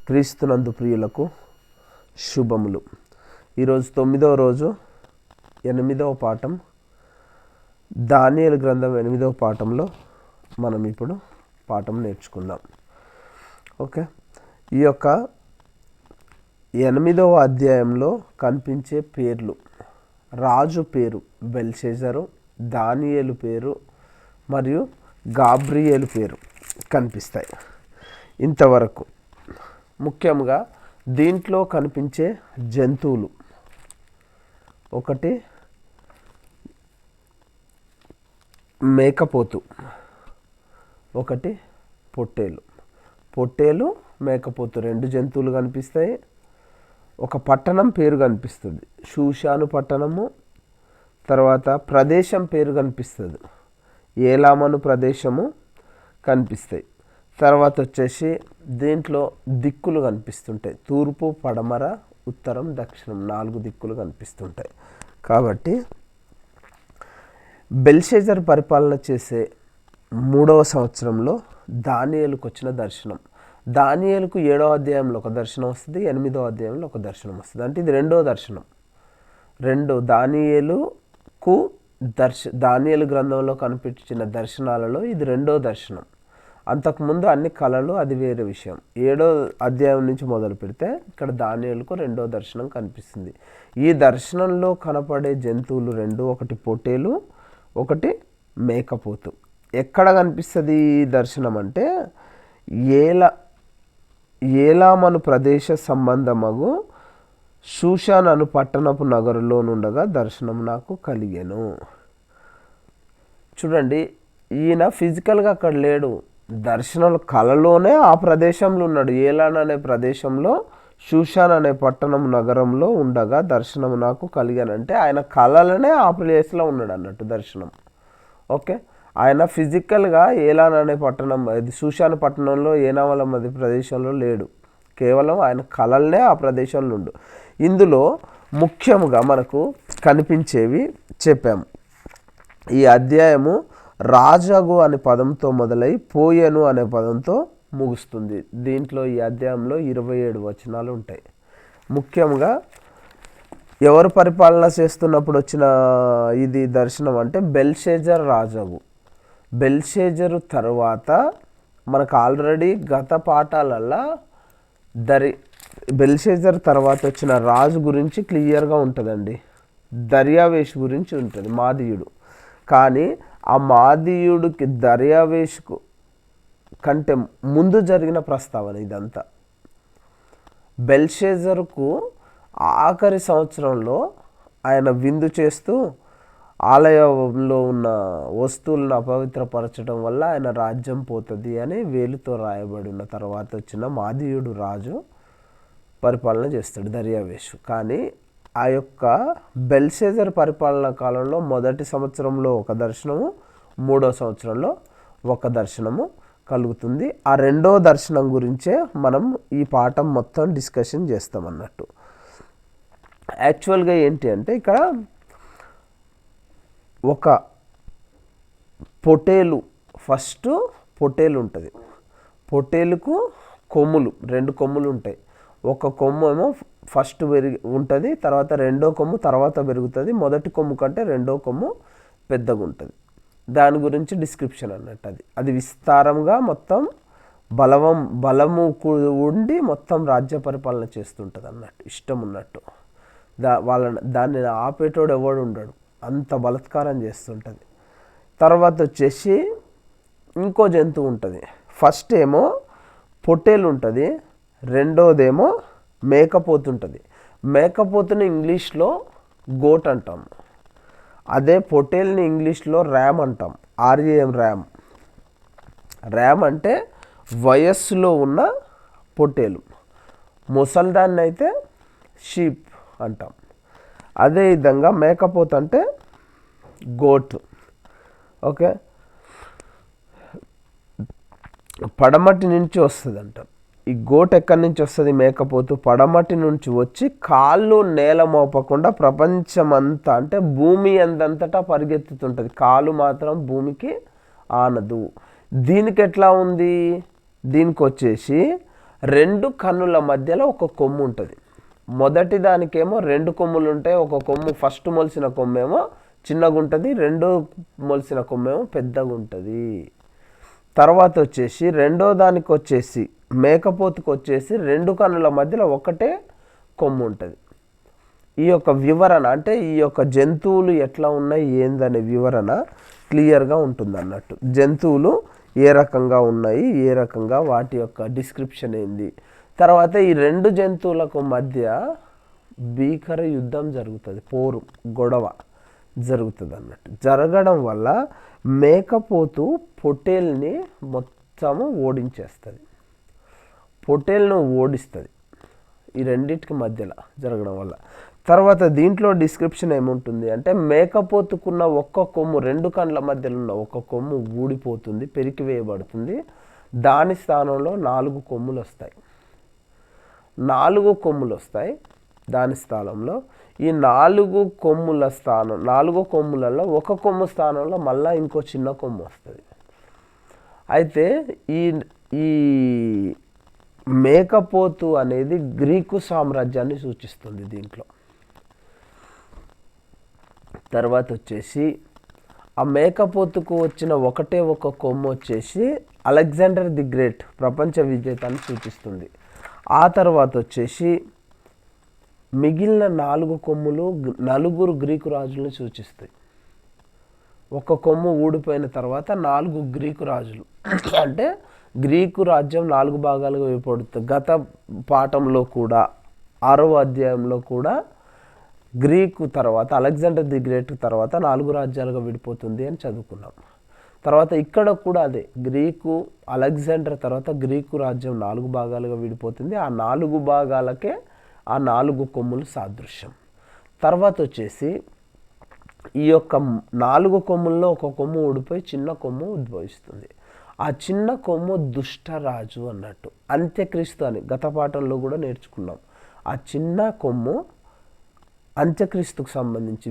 క్రీస్తునందు ప్రియులకు శుభములు. ఈరోజు 9వ రోజు 8వ పాఠం, దానియేలు గ్రంథం 8వ పాఠంలో మనం ఇప్పుడు పాఠం నేర్చుకుందాం. ఓకే, ఈ యొక్క 8వ అధ్యాయంలో కనిపించే పేర్లు, రాజు పేరు బెల్షెజరు, దానియేలు పేరు మరియు గాబ్రియేలు పేరు కనిపిస్తాయి. ఇంతవరకు ముఖ్యంగా దీంట్లో కనిపించే జంతువులు, ఒకటి మేకపోతు, ఒకటి పొట్టేలు మేకపోతు, రెండు జంతువులు కనిపిస్తాయి. ఒక పట్టణం పేరు కనిపిస్తుంది, షూషాను పట్టణము. తర్వాత ప్రదేశం పేరు కనిపిస్తుంది, ఏలామను ప్రదేశము కనిపిస్తాయి. తర్వాత వచ్చేసి దీంట్లో దిక్కులు కనిపిస్తుంటాయి, తూర్పు, పడమర, ఉత్తరం, దక్షిణం, 4 దిక్కులు కనిపిస్తుంటాయి. కాబట్టి బెల్షెజర్ పరిపాలన చేసే 3వ సంవత్సరంలో దానియేలుకు వచ్చిన దర్శనం. దానియేలుకు 7వ అధ్యాయంలో ఒక దర్శనం వస్తుంది, 8వ అధ్యాయంలో ఒక దర్శనం వస్తుంది. అంటే ఇది రెండో దర్శనం. దానియేలు గ్రంథంలో కనిపించిన దర్శనాలలో ఇది రెండో దర్శనం. అంతకుముందు అన్ని కళలు, అది వేరే విషయం. 7వ అధ్యాయం నుంచి మొదలు పెడితే ఇక్కడ దానియేలుకు రెండో దర్శనం కనిపిస్తుంది. ఈ దర్శనంలో కనపడే జంతువులు రెండు, ఒకటి పొట్టేలు, ఒకటి మేకపోతు. ఎక్కడ కనిపిస్తుంది ఈ దర్శనం అంటే ఏలామను ప్రదేశ సంబంధమగు షూషాన్ అను పట్టణపు నగరులో నుండగా దర్శనం నాకు కలిగెను. చూడండి, ఈయన ఫిజికల్గా అక్కడ లేడు, దర్శనంలో కళలోనే ఆ ప్రదేశంలో ఉన్నాడు. ఏలాన్ అనే ప్రదేశంలో షూషాన్ అనే పట్టణం నగరంలో ఉండగా దర్శనం నాకు కలిగానంటే ఆయన కళలనే ఆ ప్లేస్లో ఉన్నాడు అన్నట్టు దర్శనం. ఓకే, ఆయన ఫిజికల్గా ఏలాన్ అనే పట్టణం, షూషాన్ పట్టణంలో ఏనావల మధ్య ప్రదేశంలో లేడు, కేవలం ఆయన కళలనే ఆ ప్రదేశంలో ఉండు. ఇందులో ముఖ్యంగా మనకు కనిపించేవి చెప్పాము. ఈ అధ్యాయము రాజగు అనే పదంతో మొదలై పోయెను అనే పదంతో ముగుస్తుంది. దీంట్లో ఈ అధ్యాయంలో 27 వచనాలు ఉంటాయి. ముఖ్యంగా ఎవరు పరిపాలన చేస్తున్నప్పుడు వచ్చిన ఇది దర్శనం అంటే బెల్షెజర్ రాజగు. బెల్షెజరు తర్వాత మనకు ఆల్రెడీ గత పాఠాలల్లో బెల్షెజర్ తర్వాత వచ్చిన రాజు గురించి క్లియర్గా ఉంటుందండి. దర్యావేషు గురించి ఉంటుంది, మాదీయుడు. కానీ ఆ మాదీయుడికి దర్యావేషుకు కంటే ముందు జరిగిన ప్రస్తావన ఇదంతా. బెల్షెజర్కు ఆఖరి సంవత్సరంలో ఆయన విందు చేస్తూ ఆలయంలో ఉన్న వస్తువులను అపవిత్రపరచడం వల్ల ఆయన రాజ్యం పోతుంది అని వేలుతో రాయబడి ఉన్న తర్వాత వచ్చిన మాదీయుడు రాజు పరిపాలన చేస్తాడు, దర్యావేషు. కానీ ఆ యొక్క బెల్షెజర్ పరిపాలన కాలంలో మొదటి సంవత్సరంలో ఒక దర్శనము, 3వ సంవత్సరంలో ఒక దర్శనము కలుగుతుంది. ఆ రెండో దర్శనం గురించే మనం ఈ పాఠం మొత్తం డిస్కషన్ చేస్తాం అన్నట్టు. యాక్చువల్గా ఏంటి అంటే ఇక్కడ ఒక ఫస్ట్ పొట్టేలు ఉంటుంది. పొట్టేలుకు కొమ్ములు, 2 కొమ్ములు ఉంటాయి. ఒక కొమ్ము ఏమో ఫస్ట్ ఉంటుంది, తర్వాత రెండో కొమ్ము తర్వాత పెరుగుతుంది. మొదటి కొమ్ము కంటే రెండో కొమ్ము పెద్దగా ఉంటుంది. దాని గురించి డిస్క్రిప్షన్ అన్నట్టు. అది విస్తారంగా మొత్తం బలము ఉండి మొత్తం రాజ్య పరిపాలన చేస్తుంటుంది అన్నట్టు, ఇష్టం ఉన్నట్టు. దాన్ని ఆపేటోడు ఎవడు ఉండడు, అంత బలత్కారం చేస్తుంటుంది. తర్వాత వచ్చేసి ఇంకో జంతువు ఉంటుంది. ఫస్ట్ ఏమో పొట్టేలు ఉంటుంది, రెండోదేమో మేకపోతుంటుంది. మేకపోతుని ఇంగ్లీష్లో గోట్ అంటాం, అదే పొట్టేల్ని ఇంగ్లీష్లో ర్యామ్ అంటాం, RAM, ర్యామ్ అంటే వయస్సులో ఉన్న పొట్టేలు. ముసల్దాన్ని అయితే షీప్ అంటాం. అదేవిధంగా మేకపోతు అంటే గోట్. ఓకే, పడమటి నుంచి వస్తుంది అంటాం. ఈ గోట్ ఎక్కడి నుంచి వస్తుంది? మేకపోతు పడమటి నుంచి వచ్చి కాళ్ళు నేల మోపకుండా ప్రపంచమంతా అంటే భూమి అందంతటా పరిగెత్తుతుంటుంది, కాలు మాత్రం భూమికి ఆనదు. దీనికి ఎట్లా ఉంది? దీనికి వచ్చేసి రెండు కన్నుల మధ్యలో ఒక కొమ్ము ఉంటుంది. మొదటి దానికేమో రెండు కొమ్ములు ఉంటాయి. ఒక కొమ్ము ఫస్ట్ మొలిసిన కొమ్మేమో చిన్నగా ఉంటుంది, రెండో మొలిసిన కొమ్మేమో పెద్దగా ఉంటుంది. తర్వాత వచ్చేసి రెండో దానికి వచ్చేసి మేకపోతుకు వచ్చేసి రెండు కన్నుల మధ్యలో ఒకటే కొమ్ము ఉంటుంది. ఈ యొక్క వివరణ అంటే ఈ యొక్క జంతువులు ఎట్లా ఉన్నాయి ఏందనే వివరణ క్లియర్గా ఉంటుంది అన్నట్టు. జంతువులు ఏ రకంగా ఉన్నాయి, ఏ రకంగా వాటి యొక్క డిస్క్రిప్షన్ ఏంది. తర్వాత ఈ రెండు జంతువులకు మధ్య భీకర యుద్ధం జరుగుతుంది, పోరు గొడవ జరుగుతుంది అన్నట్టు. జరగడం వల్ల మేకపోతు పొట్టేల్ని మొత్తము ఓడించేస్తుంది, పొట్టేల్ను ఓడిస్తుంది ఈ రెండింటికి మధ్యలో జరగడం వల్ల. తర్వాత దీంట్లో డిస్క్రిప్షన్ ఏముంటుంది అంటే మేకపోతుకున్న ఒక్క కొమ్ము, రెండు కండ్ల మధ్యలో ఉన్న ఒక్క కొమ్ము ఊడిపోతుంది, పెరికివేయబడుతుంది. దాని స్థానంలో 4 కొమ్ములు వస్తాయి. 4 కొమ్ములు వస్తాయి దాని స్థానంలో. ఈ 4 కొమ్ములలో ఒక కొమ్ము స్థానంలో మళ్ళీ ఇంకో చిన్న కొమ్ము వస్తుంది. అయితే ఈ మేకపోతు అనేది గ్రీకు సామ్రాజ్యాన్ని సూచిస్తుంది దీంట్లో. తర్వాత వచ్చేసి ఆ మేకపోతుకు వచ్చిన ఒకటే ఒక కొమ్ము వచ్చేసి అలెగ్జాండర్ ది గ్రేట్ ప్రపంచ విజేతాన్ని సూచిస్తుంది. ఆ తర్వాత వచ్చేసి మిగిలిన 4 కొమ్ములు 4 గ్రీకు రాజులను సూచిస్తాయి. ఒక కొమ్ము ఊడిపోయిన తర్వాత 4 గ్రీకు రాజులు అంటే గ్రీకు రాజ్యం 4 భాగాలుగా విడిపోతుంది. గత పాఠంలో కూడా 6వ అధ్యాయంలో కూడా గ్రీకు తర్వాత అలెగ్జాండర్ ది గ్రేట్ తర్వాత 4 రాజ్యాలుగా విడిపోతుంది అని చదువుకున్నాం. తర్వాత ఇక్కడ కూడా అదే గ్రీకు అలెగ్జాండర్ తర్వాత గ్రీకు రాజ్యం 4 భాగాలుగా విడిపోతుంది. ఆ 4 భాగాలకే ఆ 4 కొమ్ములు సాదృశ్యం. తర్వాత వచ్చేసి ఈ యొక్క 4 కొమ్ముల్లో ఒక కొమ్ము ఊడిపోయి చిన్న కొమ్ము ఉద్భవిస్తుంది. ఆ చిన్న కొమ్ము దుష్టరాజు అన్నట్టు, అంత్యక్రీస్తు అని గత పాఠంలో కూడా నేర్చుకున్నాం. ఆ చిన్న కొమ్ము అంత్యక్రీస్తుకు సంబంధించి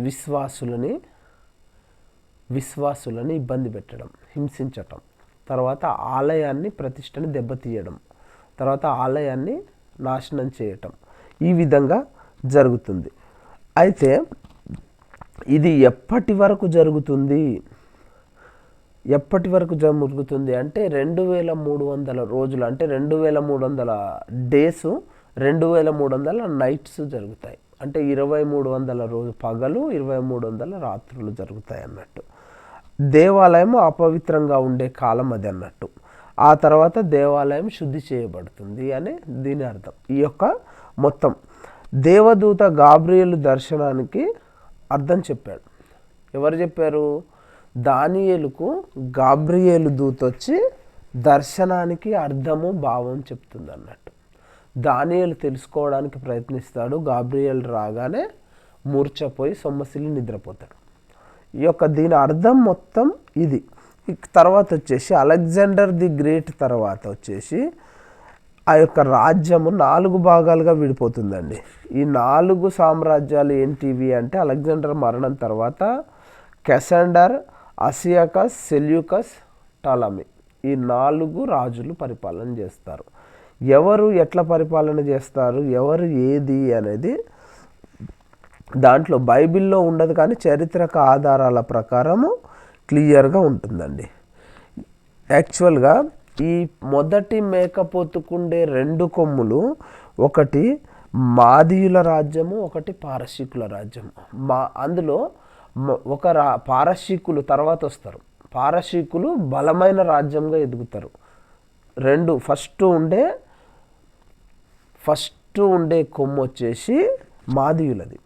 విశ్వాసులని ఇబ్బంది పెట్టడం, హింసించటం, తర్వాత ఆలయాన్ని ప్రతిష్టని దెబ్బతీయడం, తర్వాత ఆలయాన్ని నాశనం చేయటం, ఈ విధంగా జరుగుతుంది. అయితే ఇది ఎప్పటి వరకు జరుగుతుంది అంటే 2300 రోజులు, అంటే 2300 డేసు, 2300 నైట్స్ జరుగుతాయి. అంటే 2300 రోజు పగలు, 2300 రాత్రులు జరుగుతాయి అన్నట్టు. దేవాలయం అపవిత్రంగా ఉండే కాలం అది అన్నట్టు. ఆ తర్వాత దేవాలయం శుద్ధి చేయబడుతుంది అని దీని అర్థం. ఈ యొక్క మొత్తం దేవదూత గాబ్రియేలు దర్శనానికి అర్థం చెప్పాడు. ఎవరు చెప్పారు? దానియేలుకు గాబ్రియేలు దూత వచ్చి దర్శనానికి అర్థము భావం చెప్తుంది అన్నట్టు. దానియేలు తెలుసుకోవడానికి ప్రయత్నిస్తాడు. గాబ్రియేలు రాగానే మూర్ఛపోయి సొమ్మసిల్లి నిద్రపోతాడు. ఈ యొక్క దీని అర్థం మొత్తం ఇది. తర్వాత వచ్చేసి అలెగ్జాండర్ ది గ్రేట్ తర్వాత వచ్చేసి ఆ యొక్క రాజ్యము 4 భాగాలుగా విడిపోతుందండి. ఈ 4 సామ్రాజ్యాలు ఏంటివి అంటే అలెగ్జాండర్ మరణం తర్వాత కెసెండర్, అసియాకస్, సెల్యూకస్, టాలమీ, ఈ 4 రాజులు పరిపాలన చేస్తారు. ఎవరు ఎట్లా పరిపాలన చేస్తారు, ఎవరు ఏది అనేది దాంట్లో బైబిల్లో ఉండదు, కానీ చారిత్రక ఆధారాల ప్రకారము క్లియర్గా ఉంటుందండి. యాక్చువల్గా ఈ మొదటి మేకపోతుకుండే 2 కొమ్ములు, ఒకటి మాదీయుల రాజ్యము, ఒకటి పారసీకుల రాజ్యము. అందులో ఒక పారసీకులు తర్వాత వస్తారు. పారసీకులు బలమైన రాజ్యంగా ఎదుగుతారు. ఫస్ట్ ఉండే కొమ్ము వచ్చేసి మాదీయులది.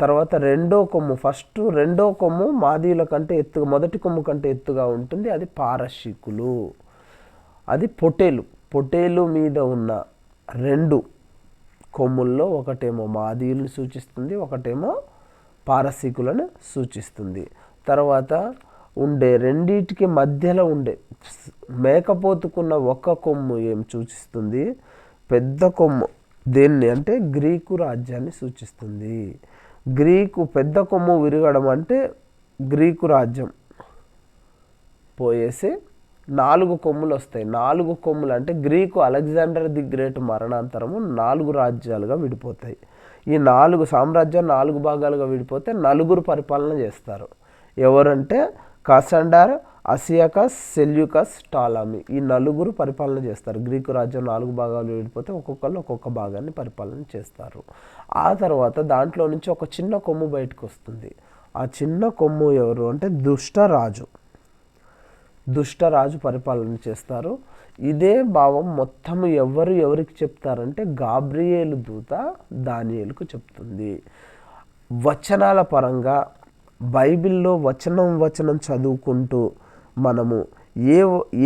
తర్వాత రెండో కొమ్ము మాదీయుల కంటే ఎత్తుగా, మొదటి కొమ్ము కంటే ఎత్తుగా ఉంటుంది. అది పారసీకులు. అది పొటేలు మీద ఉన్న 2 కొమ్ముల్లో ఒకటేమో మాదీయులను సూచిస్తుంది, ఒకటేమో పారసీకులను సూచిస్తుంది. తర్వాత రెండిటికి మధ్యలో ఉండే మేకపోతుకున్న ఒక కొమ్ము ఏం సూచిస్తుంది? పెద్ద కొమ్ము దేన్ని అంటే గ్రీకు రాజ్యాన్ని సూచిస్తుంది. పెద్ద కొమ్ము విరగడం అంటే గ్రీకు రాజ్యం పోయేసి 4 కొమ్ములు వస్తాయి. 4 కొమ్ములు అంటే గ్రీకు అలెగ్జాండర్ ది గ్రేట్ మరణాంతరము 4 రాజ్యాలుగా విడిపోతాయి. ఈ 4 సామ్రాజ్యాలు 4 భాగాలుగా విడిపోతే నలుగురు పరిపాలన చేస్తారు. ఎవరంటే కాసాండర్, అసియాకస్, సెల్యూకస్, టాలమీ. ఈ నలుగురు పరిపాలన చేస్తారు. గ్రీకు రాజ్యం 4 భాగాలు విడిపోతే ఒక్కొక్కళ్ళు ఒక్కొక్క భాగాన్ని పరిపాలన చేస్తారు. ఆ తర్వాత దాంట్లో నుంచి ఒక చిన్న కొమ్ము బయటకు వస్తుంది. ఆ చిన్న కొమ్ము ఎవరు అంటే దుష్టరాజు పరిపాలన చేస్తారు. ఇదే భావం మొత్తం ఎవరికి చెప్తారంటే గాబ్రియేలు దూత దానియేలుకు చెప్తుంది. వచనాల పరంగా బైబిల్లో వచనం చదువుకుంటూ మనము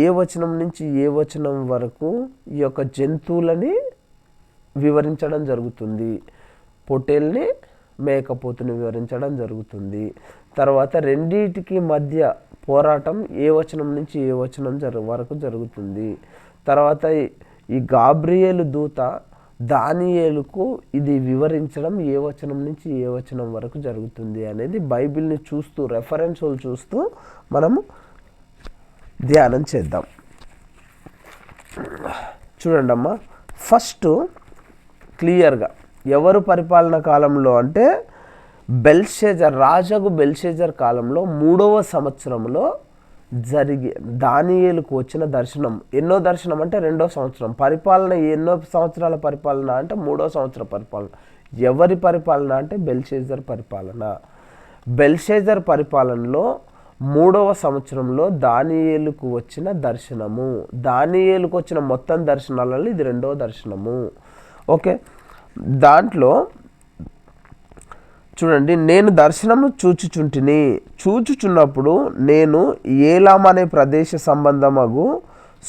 ఏ వచనం నుంచి ఏ వచనం వరకు ఈ యొక్క జంతువులని వివరించడం జరుగుతుంది. పొట్టేల్ని, మేకపోతుని వివరించడం జరుగుతుంది. తర్వాత రెండింటికి మధ్య పోరాటం ఏ వచనం నుంచి ఏ వచనం వరకు జరుగుతుంది. తర్వాత ఈ గాబ్రియేలు దూత దానియేలుకు ఇది వివరించడం ఏ వచనం నుంచి ఏ వచనం వరకు జరుగుతుంది అనేది బైబిల్ని చూస్తూ రెఫరెన్సులు చూస్తూ మనము ధ్యానం చేద్దాం. చూడండి అమ్మా, ఫస్ట్ క్లియర్గా ఎవరు పరిపాలన కాలంలో అంటే రాజగు బెల్షెజర్ కాలంలో 3వ సంవత్సరంలో దానియేలుకు వచ్చిన దర్శనం. ఎన్నో దర్శనం అంటే 2వ సంవత్సరం. పరిపాలన ఎన్నో సంవత్సరాల పరిపాలన అంటే 3వ సంవత్సర పరిపాలన. ఎవరి పరిపాలన అంటే బెల్షెజర్ పరిపాలన. బెల్షెజర్ పరిపాలనలో 3వ సంవత్సరంలో దానియేలుకు వచ్చిన దర్శనము. దానియేలుకు వచ్చిన మొత్తం దర్శనాలలో ఇది 2వ దర్శనము. ఓకే, దాంట్లో చూడండి, నేను దర్శనము చూచుచున్నప్పుడు నేను ఏలాం అనే ప్రదేశ సంబంధమగు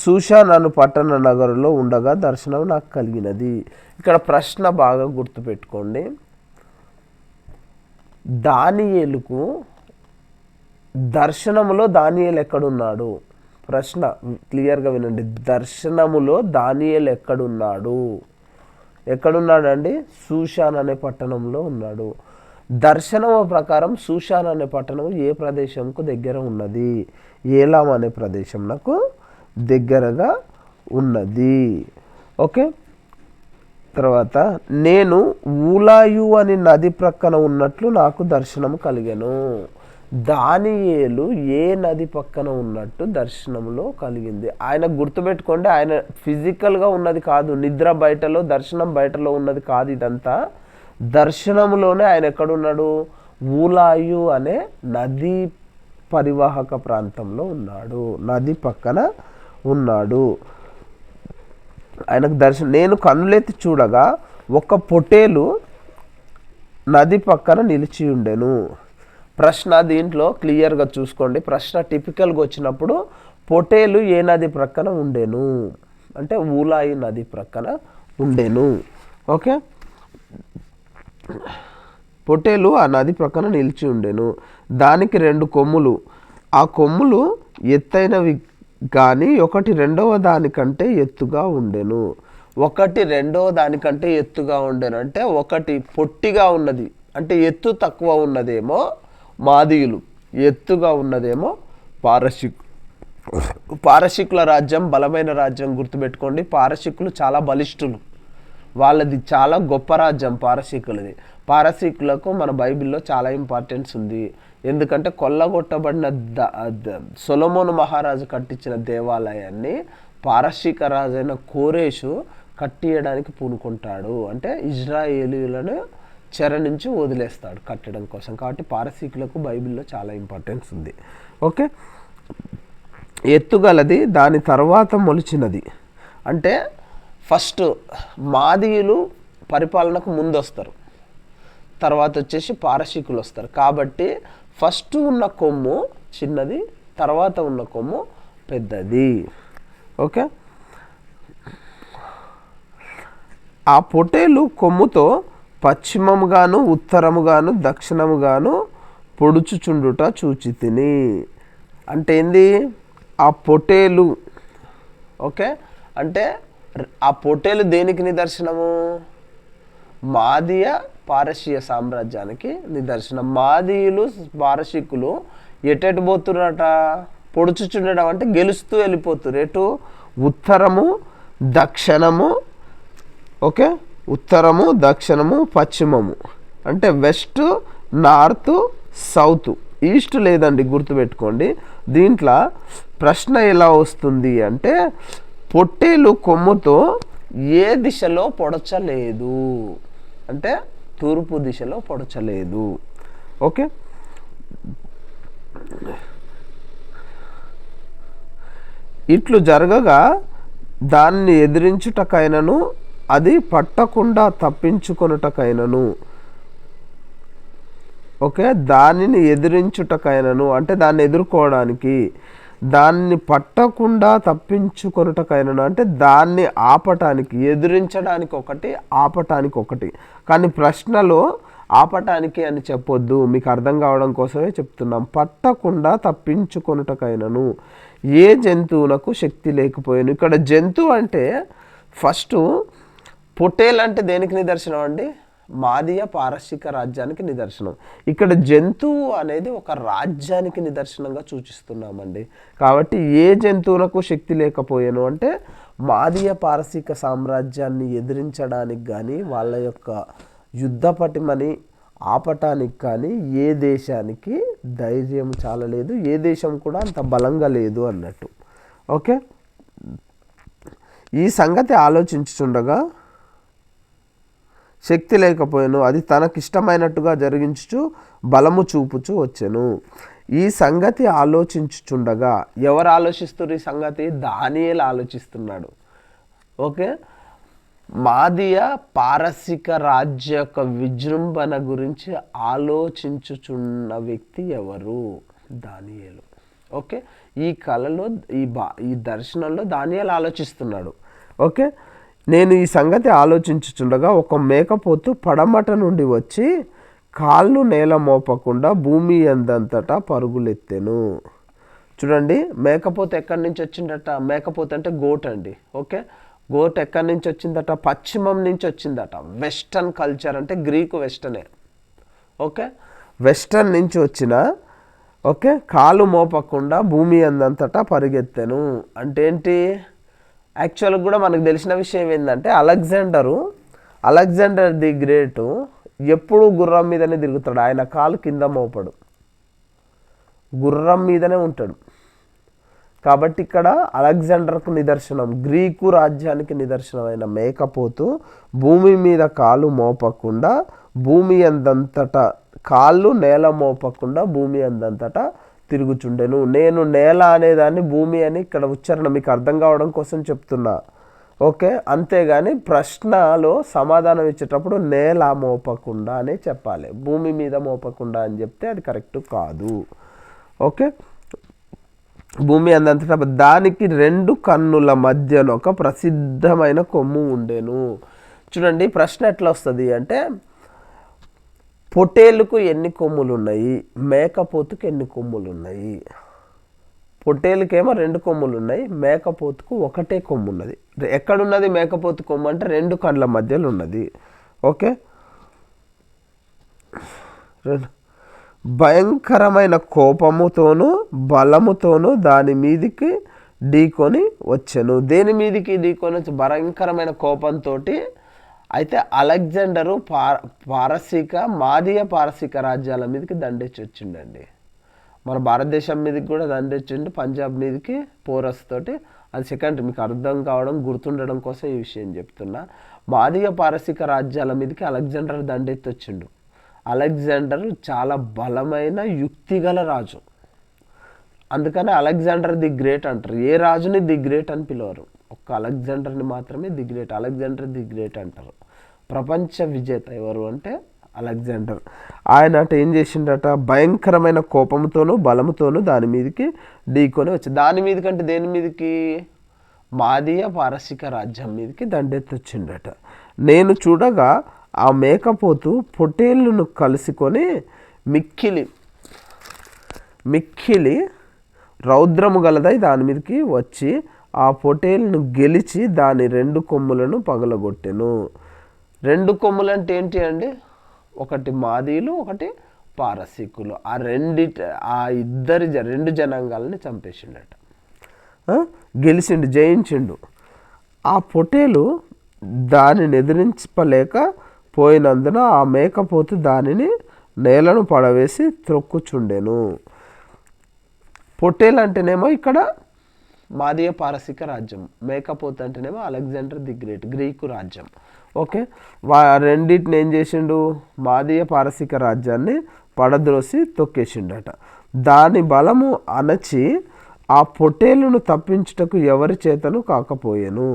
షూషాను అను పట్టణ నగరులో ఉండగా దర్శనం నాకు కలిగినది. ఇక్కడ ప్రశ్న బాగా గుర్తుపెట్టుకోండి. దానియేలుకు దర్శనములో దానియేలు ఎక్కడున్నాడు? ప్రశ్న క్లియర్గా వినండి. దర్శనములో దానియేలు ఎక్కడున్నాడు అండి? షూషాను అనే పట్టణంలో ఉన్నాడు. దర్శనం ప్రకారం షూషాను అనే పట్టణం ఏ ప్రదేశంకు దగ్గర ఉన్నది? ఏలాం అనే ప్రదేశం నాకు దగ్గరగా ఉన్నది. ఓకే, తర్వాత నేను ఊలాయు అని నది ప్రక్కన ఉన్నట్లు నాకు దర్శనం కలిగెను. దానియేలు ఏ నది పక్కన ఉన్నట్టు దర్శనంలో కలిగింది? ఆయన గుర్తుపెట్టుకోండి, ఆయన ఫిజికల్గా ఉన్నది కాదు, నిద్ర బయటలో దర్శనం బయటలో ఉన్నది కాదు. ఇదంతా దర్శనంలోనే ఆయన ఎక్కడున్నాడు? ఊలాయు అనే నదీ పరివాహక ప్రాంతంలో ఉన్నాడు, నది పక్కన ఉన్నాడు. ఆయనకు నేను కన్నులెత్తి చూడగా ఒక పొట్టేలు నది పక్కన నిలిచి ఉండెను. ప్రశ్న దీంట్లో క్లియర్గా చూసుకోండి. ప్రశ్న టిపికల్గా వచ్చినప్పుడు పొట్టేలు ఏ నది ప్రక్కన ఉండెను అంటే ఊలాయి నది ప్రక్కన ఉండెను. ఓకే, పొట్టేలు ఆ నది ప్రక్కన నిలిచి ఉండెను. దానికి 2 కొమ్ములు. ఆ కొమ్ములు ఎత్తైనవి కానీ ఒకటి 2వ దానికంటే ఎత్తుగా ఉండెను. ఒకటి 2వ దానికంటే ఎత్తుగా ఉండెను అంటే ఒకటి పొట్టిగా ఉన్నది అంటే ఎత్తు తక్కువ ఉన్నదేమో మాదీయులు, ఎత్తుగా ఉన్నదేమో పారశీకుల రాజ్యం బలమైన రాజ్యం. గుర్తుపెట్టుకోండి, పారశీకులు చాలా బలిష్ఠులు, వాళ్ళది చాలా గొప్ప రాజ్యం పారశీకులది. పారశీకులకు మన బైబిల్లో చాలా ఇంపార్టెన్స్ ఉంది. ఎందుకంటే కొల్లగొట్టబడిన సొలొమోను మహారాజు కట్టించిన దేవాలయాన్ని పారశీక రాజైన కోరేషు కట్టియడానికి పూనుకుంటాడు. అంటే ఇజ్రాయేలీలను చెర నుంచి వదిలేస్తాడు కట్టడం కోసం. కాబట్టి పారశీకులకు బైబిల్లో చాలా ఇంపార్టెన్స్ ఉంది. ఓకే, ఎత్తుగలది, దాని తర్వాత మొలిచినది. అంటే ఫస్ట్ మాదీయులు పరిపాలనకు ముందు వస్తారు, తర్వాత వచ్చేసి పారశీకులు వస్తారు. కాబట్టి ఫస్ట్ ఉన్న కొమ్ము చిన్నది, తర్వాత ఉన్న కొమ్ము పెద్దది. ఓకే, ఆ పొట్టేలు కొమ్ముతో పశ్చిమముగాను ఉత్తరముగాను దక్షిణముగాను పొడుచుచుండుట చూచి తిని. అంటే ఏంది? ఆ పొట్టేలు, ఓకే, అంటే ఆ పొట్టేలు దేనికి నిదర్శనము? మాదీయ పారశీయ సామ్రాజ్యానికి నిదర్శనం. మాదీయులు పారశీకులు ఎటెటు పోతున్నట? పొడుచుచుండడం అంటే గెలుస్తూ వెళ్ళిపోతురు. ఎటు? ఉత్తరము, దక్షిణము, ఓకే, ఉత్తరము, దక్షిణము, పశ్చిమము, అంటే వెస్ట్, నార్త్, సౌత్, ఈస్ట్ లేదండి, గుర్తుపెట్టుకోండి. దీంట్లో ప్రశ్న ఎలా వస్తుంది అంటే పొట్టేలు కొమ్ముతో ఏ దిశలో పొడచలేదు అంటే తూర్పు దిశలో పొడచలేదు. ఓకే, ఇట్లు జరగగా దాన్ని ఎదిరించుటకైనను అది పట్టకుండా తప్పించుకొనుటకైనను, ఓకే, దానిని ఎదిరించుటకైనను అంటే దాన్ని ఎదుర్కోవడానికి, దాన్ని పట్టకుండా తప్పించుకొనుటకైనను అంటే దాన్ని ఆపటానికి, ఎదిరించడానికి ఒకటి, ఆపటానికి ఒకటి. కానీ ప్రశ్నలో ఆపటానికి అని చెప్పొద్దు, మీకు అర్థం కావడం కోసమే చెప్తున్నాం. పట్టకుండా తప్పించుకొనుటకైనను ఏ జంతువునకు శక్తి లేకపోయాను. ఇక్కడ జంతువు అంటే ఫస్ట్ పొట్టేలు అంటే దేనికి నిదర్శనం అండి? మాదీయ పారశీక రాజ్యానికి నిదర్శనం. ఇక్కడ జంతువు అనేది ఒక రాజ్యానికి నిదర్శనంగా సూచిస్తున్నామండి. కాబట్టి ఏ జంతువునకు శక్తి లేకపోయాను అంటే మాదీయ పారశీక సామ్రాజ్యాన్ని ఎదిరించడానికి కానీ వాళ్ళ యొక్క యుద్ధ పటిమని ఆపటానికి కానీ ఏ దేశానికి ధైర్యం చాలలేదు, ఏ దేశం కూడా అంత బలంగా లేదు అన్నట్టు. ఓకే, ఈ సంగతి ఆలోచించుచుండగా శక్తి లేకపోయాను, అది తనకిష్టమైనట్టుగా జరిగించుచు బలము చూపుచు వచ్చెను. ఈ సంగతి ఆలోచించుచుండగా, ఎవరు ఆలోచిస్తున్నారు ఈ సంగతి? దానియేలు ఆలోచిస్తున్నాడు. ఓకే, మాదీయ పారశీక రాజ్య యొక్క విజృంభణ గురించి ఆలోచించుచున్న వ్యక్తి ఎవరు? దానియేలు. ఓకే, ఈ కళలో ఈ దర్శనంలో దానియేలు ఆలోచిస్తున్నాడు. ఓకే, నేను ఈ సంగతి ఆలోచించుచుండగా ఒక మేకపోతు పడమట నుండి వచ్చి కాళ్ళు నేల మోపకుండా భూమి అందంతటా పరుగులెత్తెను. చూడండి, మేకపోతు ఎక్కడి నుంచి వచ్చిందట? మేకపోతు అంటే గోట్ అండి. ఓకే, గోట్ ఎక్కడి నుంచి వచ్చిందట? పశ్చిమం నుంచి వచ్చిందట. వెస్టర్న్ కల్చర్ అంటే గ్రీకు వెస్టర్నే. ఓకే, వెస్టర్న్ నుంచి వచ్చిన, ఓకే, కాలు మోపకుండా భూమి అందంతటా పరిగెత్తెను అంటే ఏంటి? యాక్చువల్గా కూడా మనకు తెలిసిన విషయం ఏంటంటే అలెగ్జాండర్ ది గ్రేటు ఎప్పుడు గుర్రం మీదనే తిరుగుతాడు. ఆయన కాలు కింద మోపడు, గుర్రం మీదనే ఉంటాడు. కాబట్టి ఇక్కడ అలెగ్జాండర్కు నిదర్శనం, గ్రీకు రాజ్యానికి నిదర్శనమైన మేకపోతు భూమి మీద కాలు మోపకుండా భూమి అందంతటా, కాళ్ళు నేల మోపకుండా భూమి అందంతటా తిరుగుచుండెను. నేను నేల అనేదాన్ని భూమి అని ఇక్కడ ఉచ్చారణ మీకు అర్థం కావడం కోసం చెప్తున్నా. ఓకే, అంతేగాని ప్రశ్నలో సమాధానం ఇచ్చేటప్పుడు నేల మోపకుండా అనే చెప్పాలి, భూమి మీద మోపకుండా అని చెప్తే అది కరెక్ట్ కాదు. ఓకే, భూమి అందంతటా దానికి 2 కన్నుల మధ్యన ఒక ప్రసిద్ధమైన కొమ్ము ఉండెను. చూడండి, ప్రశ్న ఎట్లా వస్తుంది అంటే పొట్టేలుకు ఎన్ని కొమ్ములు ఉన్నాయి, మేకపోతుకు ఎన్ని కొమ్ములు ఉన్నాయి? పొట్టేలుకేమో 2 కొమ్ములు ఉన్నాయి, మేకపోతుకు ఒకటే కొమ్ము ఉన్నది. ఎక్కడున్నది మేకపోతు కొమ్ము అంటే 2 కళ్ళ మధ్యలో ఉన్నది. ఓకే, భయంకరమైన కోపముతోనూ బలముతోనూ దాని మీదికి ఢీకొని వచ్చెను. దేని మీదికి ఢీకొని వచ్చి? భయంకరమైన కోపంతో. అయితే అలెగ్జాండరు మాదీయ పారశీక రాజ్యాల మీదకి దండెచ్చి వచ్చిండండి. మన భారతదేశం మీదకి కూడా దండెచ్చిండు, పంజాబ్ మీదకి పోరస్ తోటి. అది సెకండ్, మీకు అర్థం కావడం గుర్తుండడం కోసం ఈ విషయం చెప్తున్నా. మాదీయ పారశీక రాజ్యాల మీదకి అలెగ్జాండర్ దండెత్తి వచ్చిండు. అలెగ్జాండర్ చాలా బలమైన యుక్తిగల రాజు, అందుకని అలెగ్జాండర్ ది గ్రేట్ అంటారు. ఏ రాజుని ది గ్రేట్ అని పిలవరు, ఒక్క అలెగ్జాండర్ని మాత్రమే the great, Alexander the great అంటారు. ప్రపంచ విజేత ఎవరు అంటే అలెగ్జాండర్. ఆయన అంటే ఏం చేసిండట? భయంకరమైన కోపంతోనూ బలముతోనూ దాని మీదకి ఢీకొని వచ్చి, దాని మీదకంటే దేని మీదకి? మాదీయ పారశీక రాజ్యం మీదకి దండెత్తి వచ్చిండట. నేను చూడగా ఆ మేకపోతు పొట్టేళ్ళను కలుసుకొని మిక్కిలి రౌద్రము గలదై దాని మీదకి వచ్చి ఆ పొట్టేలును గెలిచి దాని 2 కొమ్ములను పగలగొట్టెను. 2 కొమ్ములు అంటే ఏంటి అండి? ఒకటి మాదీయులు, ఒకటి పారసీకులు. ఆ రెండు జనాంగాలని చంపేసిండట, గెలిచిండు, జయించిండు. ఆ పొటేలు దానిని ఎదిరించలేక పోయినందున ఆ మేకపోతు దానిని నేలను పడవేసి త్రొక్కుచుండెను. పొటేల్ అంటేనేమో ఇక్కడ మాదీయ పారసీక రాజ్యం, మేకపోతు అంటేనేమో అలెగ్జాండర్ ది గ్రేట్ గ్రీకు రాజ్యం. ఓకే, రెండింటిని ఏం చేసిండు, మాదీయ పారసీక రాజ్యాన్ని పడద్రోసి తొక్కేసిండట. దాని బలము అణచి ఆ పొటేలును తప్పించుటకు ఎవరి చేతను కాకపోయెను.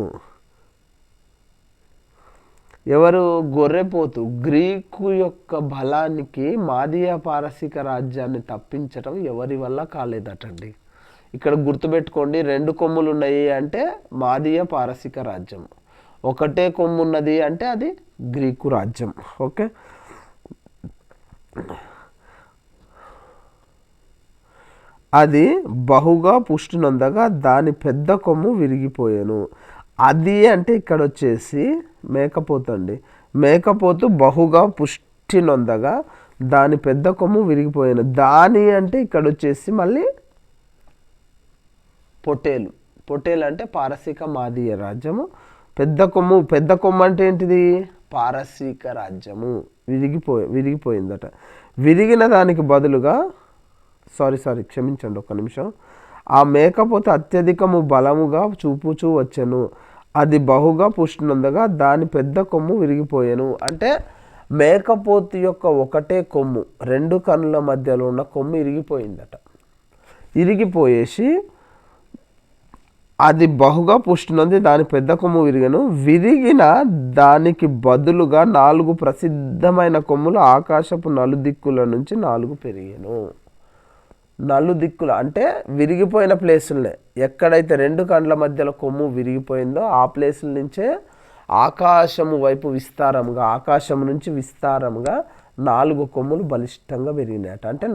ఎవరు? గొర్రెపోతు. గ్రీకు యొక్క బలానికి మాదీయ పారసీక రాజ్యాన్ని తప్పించడం ఎవరి వల్ల కాలేదటండి. ఇక్కడ గుర్తుపెట్టుకోండి, 2 కొమ్ములు ఉన్నాయి అంటే మాదీయ పారసీక రాజ్యం, ఒకటే కొమ్ము ఉన్నది అంటే అది గ్రీకు రాజ్యం. ఓకే, అది బహుగా పుష్టి నొందగా దాని పెద్ద కొమ్ము విరిగిపోయాను. అది అంటే ఇక్కడ వచ్చేసి మేకపోతు అండి. మేకపోతు బహుగా పుష్టి నొందగా దాని పెద్ద కొమ్ము విరిగిపోయాను. దాని అంటే ఇక్కడ వచ్చేసి మళ్ళీ పొటేలు. పొటేలు అంటే పారసీక మాదీయ రాజ్యము. పెద్ద కొమ్ము అంటే ఏంటిది? పారసీక రాజ్యము విరిగిపోయిందట. విరిగిన దానికి బదులుగా క్షమించండి ఒక్క నిమిషం. ఆ మేకపోతే అత్యధికము బలముగా చూపుచూ వచ్చెను. అది బహుగా పుష్టినందుగా దాని పెద్ద కొమ్ము విరిగిపోయాను. అంటే మేకపోతు యొక్క ఒకటే కొమ్ము, 2 కన్నుల మధ్యలో ఉన్న కొమ్ము ఇరిగిపోయిందట. ఇరిగిపోయేసి అది బహుగా పుష్టినంది, దాని పెద్ద కొమ్ము విరిగను. విరిగిన దానికి బదులుగా 4 ప్రసిద్ధమైన కొమ్ములు ఆకాశపు నలుదిక్కుల నుంచి 4 పెరిగాను. నలుదిక్కుల అంటే విరిగిపోయిన ప్లేసులనే, ఎక్కడైతే 2 కండ్ల మధ్యలో కొమ్ము విరిగిపోయిందో ఆ ప్లేసుల నుంచే ఆకాశము వైపు విస్తారంగా, ఆకాశం నుంచి విస్తారంగా 4 కొమ్ములు బలిష్టంగా పెరిగినాయట. అంటే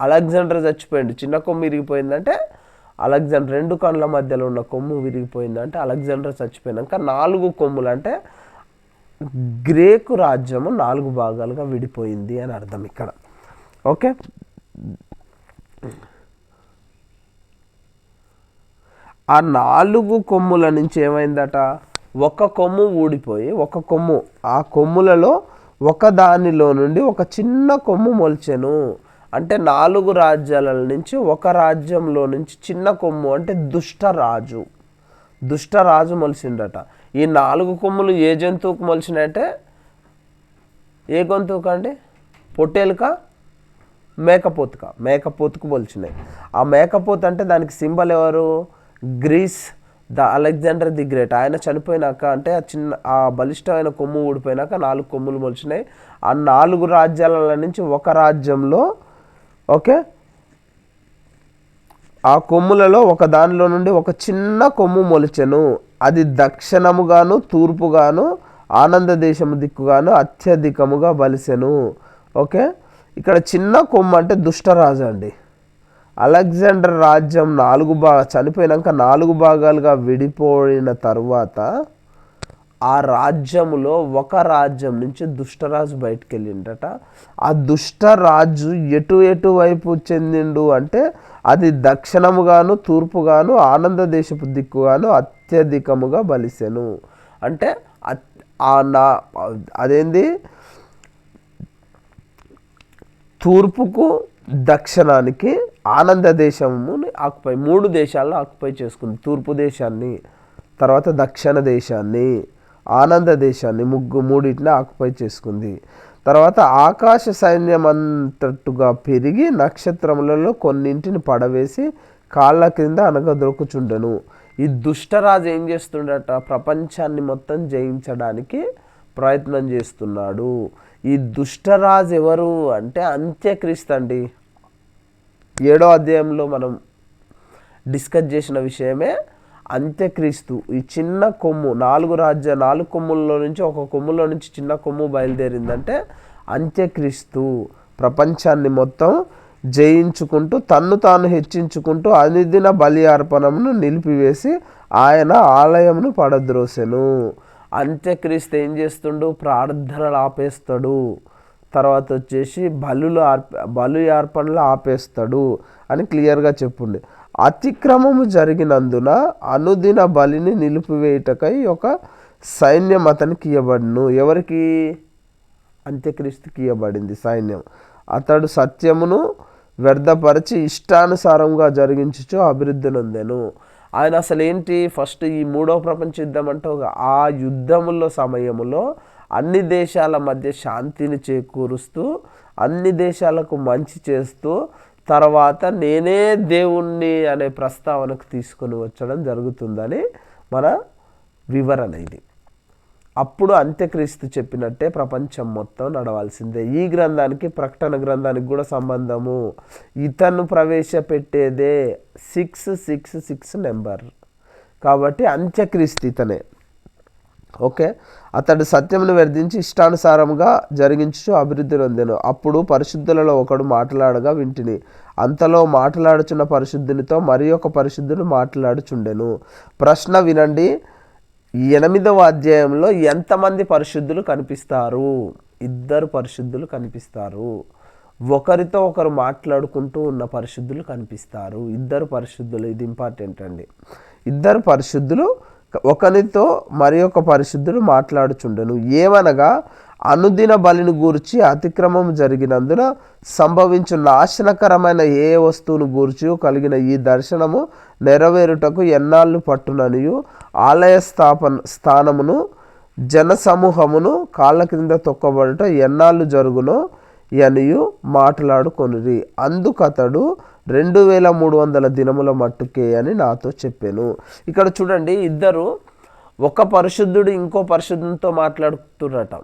అలెగ్జాండర్ చచ్చిపోయింది, చిన్న కొమ్ము విరిగిపోయిందంటే అలెగ్జాండర్, 2 కండ్ల మధ్యలో ఉన్న కొమ్ము విరిగిపోయిందంటే అలెగ్జాండర్ చచ్చిపోయినాక 4 కొమ్ములు అంటే గ్రీకు రాజ్యము 4 భాగాలుగా విడిపోయింది అని అర్థం ఇక్కడ. ఓకే, ఆ 4 కొమ్ముల నుంచి ఏమైందట, ఒక కొమ్ము ఊడిపోయి ఆ కొమ్ములలో ఒక దానిలో నుండి ఒక చిన్న కొమ్ము మొలిచెను. అంటే 4 రాజ్యాల నుంచి ఒక రాజ్యంలో నుంచి చిన్న కొమ్ము అంటే దుష్టరాజు మొలిచిండట. ఈ 4 కొమ్ములు ఏ జంతువుకు మొలిచినాయంటే ఏ గొంతువుక అండి? పొట్టేలుక, మేకపోతుకు మొలిచినాయి. ఆ మేకపోతు అంటే దానికి సింబల్ ఎవరు? Greece, Alexander the great. ఆయన చనిపోయినాక అంటే ఆ బలిష్టమైన కొమ్ము ఊడిపోయినాక 4 కొమ్ములు మొలిచినాయి. ఆ 4 రాజ్యాల నుంచి ఒక రాజ్యంలో ఓకే ఆ కొమ్ములలో ఒక దానిలో నుండి ఒక చిన్న కొమ్ము మొలిచెను. అది దక్షిణముగాను తూర్పుగాను ఆనంద దేశము దిక్కుగాను అత్యధికముగా బలిసెను. ఓకే, ఇక్కడ చిన్న కొమ్ము అంటే దుష్టరాజు అండి. అలెగ్జాండర్ రాజ్యం చనిపోయినాక 4 భాగాలుగా విడిపోయిన తర్వాత ఆ రాజ్యములో ఒక రాజ్యం నుంచి దుష్టరాజు బయటకు వెళ్ళిండట. ఆ దుష్టరాజు ఎటు వైపు చెందిండు అంటే అది దక్షిణముగాను తూర్పుగాను ఆనంద దేశపు దిక్కుగాను అత్యధికముగా బలిసెను. అంటే అదేంది, తూర్పుకు దక్షిణానికి ఆనంద దేశముని ఆక్యుపై 3 దేశాలను ఆక్యుపై చేసుకుంది. తూర్పు దేశాన్ని, తర్వాత దక్షిణ దేశాన్ని, ఆనంద దేశాన్ని, మూడింటిని ఆక్యుపై చేసుకుంది. తర్వాత ఆకాశ సైన్యం అంతట్టుగా పెరిగి నక్షత్రములలో కొన్నింటిని పడవేసి కాళ్ళ క్రింద అనగదొరుకుచుండెను. ఈ దుష్టరాజు ఏం చేస్తుండట, ప్రపంచాన్ని మొత్తం జయించడానికి ప్రయత్నం చేస్తున్నాడు. ఈ దుష్టరాజు ఎవరు అంటే అంత్యక్రీస్తు అండి. 7వ అధ్యాయంలో మనం డిస్కస్ చేసిన విషయమే అంత్యక్రీస్తు. ఈ చిన్న కొమ్ము 4 కొమ్ముల్లో నుంచి ఒక కొమ్ములో నుంచి చిన్న కొమ్ము బయలుదేరిందంటే అంత్యక్రీస్తు ప్రపంచాన్ని మొత్తం జయించుకుంటూ తన్ను తాను హెచ్చించుకుంటూ అనుదిన బలి అర్పణమును నిలిపివేసి ఆయన ఆలయమును పడద్రోసెను. అంత్యక్రీస్తు ఏం చేస్తుండు? ప్రార్థనలు ఆపేస్తాడు, తర్వాత వచ్చేసి బలు అర్పణలు ఆపేస్తాడు అని క్లియర్గా చెప్పుండే. అతిక్రమము జరిగినందున అనుదిన బలిని నిలిపివేయుటకై ఒక సైన్యం అతనికి ఇవ్వబడును. ఎవరికి? అంత్యక్రీస్తుకి ఇవ్వబడింది సైన్యం. అతడు సత్యమును వ్యర్థపరిచి ఇష్టానుసారంగా జరిగించుచు అభివృద్ధి నొందెను. ఆయన అసలు ఏంటి, ఫస్ట్ ఈ 3వ ప్రపంచ యుద్ధం అంటే ఆ యుద్ధముల సమయంలో అన్ని దేశాల మధ్య శాంతిని చేకూరుస్తూ అన్ని దేశాలకు మంచి చేస్తూ తర్వాత నేనే దేవుణ్ణి అనే ప్రస్తావనకు తీసుకొని వచ్చడం జరుగుతుందని మన వివరణ ఇది. అప్పుడు అంత్యక్రీస్తు చెప్పినట్టే ప్రపంచం మొత్తం నడవాల్సిందే. ఈ గ్రంథానికి ప్రకటన గ్రంథానికి కూడా సంబంధము. ఇతను ప్రవేశపెట్టేదే 666 నెంబర్ కాబట్టి అంత్యక్రీస్తు ఇతనే. ఓకే, అతడు సత్యమును వ్యర్థించి ఇష్టానుసారంగా జరిగించు అభివృద్ధి నొందెను. అప్పుడు పరిశుద్ధులలో ఒకడు మాట్లాడగా వింటిని. అంతలో మాట్లాడుచున్న పరిశుద్ధునితో మరి ఒక పరిశుద్ధుడు మాట్లాడుచుండెను. ప్రశ్న వినండి, 8వ అధ్యాయంలో ఎంతమంది పరిశుద్ధులు కనిపిస్తారు? 2 పరిశుద్ధులు కనిపిస్తారు. ఒకరితో ఒకరు మాట్లాడుకుంటూ ఉన్న పరిశుద్ధులు కనిపిస్తారు. 2 పరిశుద్ధులు, ఇది ఇంపార్టెంట్ అండి. 2 పరిశుద్ధులు ఒకరితో మరి ఒక పరిశుద్ధుడు మాట్లాడుచుండెను. ఏమనగా అనుదిన బలిని గూర్చి అతిక్రమం జరిగినందున సంభవించు నాశనకరమైన ఏ వస్తువును గూర్చి కలిగిన ఈ దర్శనము నెరవేరుటకు ఎన్నాళ్ళు పట్టుననియు ఆలయ స్థానమును జనసమూహమును కాళ్ళ క్రింద తొక్కబడుట ఎన్నాళ్ళు జరుగునో అనియు మాట్లాడుకొనిరి. అందుకతడు 2300 దినముల మట్టుకే అని నాతో చెప్పాను. ఇక్కడ చూడండి, ఇద్దరు, ఒక పరిశుద్ధుడు ఇంకో పరిశుద్ధునితో మాట్లాడుతున్నట.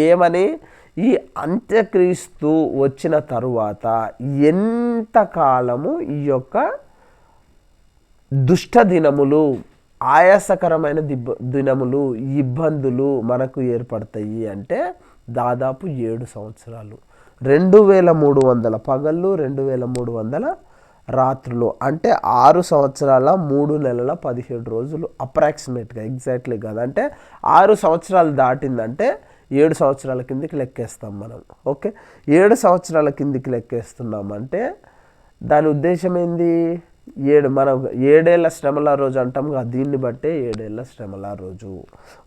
ఏమని? ఈ అంత్యక్రీస్తు వచ్చిన తరువాత ఎంతకాలము ఈ యొక్క దుష్ట దినములు, ఆయాసకరమైన దినములు, ఇబ్బందులు మనకు ఏర్పడతాయి అంటే దాదాపు 7 సంవత్సరాలు, 2300 పగళ్ళు, 2300 రాత్రులు, అంటే 6 సంవత్సరాల 3 నెలల 17 రోజులు అప్రాక్సిమేట్గా, ఎగ్జాక్ట్లీ కాదు. అంటే 6 సంవత్సరాలు దాటిందంటే 7 సంవత్సరాల కిందికి లెక్కేస్తాం మనం. ఓకే, 7 సంవత్సరాల కిందికి లెక్కేస్తున్నామంటే దాని ఉద్దేశం ఏంది? మనం 7 ఏళ్ల శ్రమల రోజు అంటాం కదా, దీన్ని బట్టే 7 ఏళ్ల శ్రమల రోజు.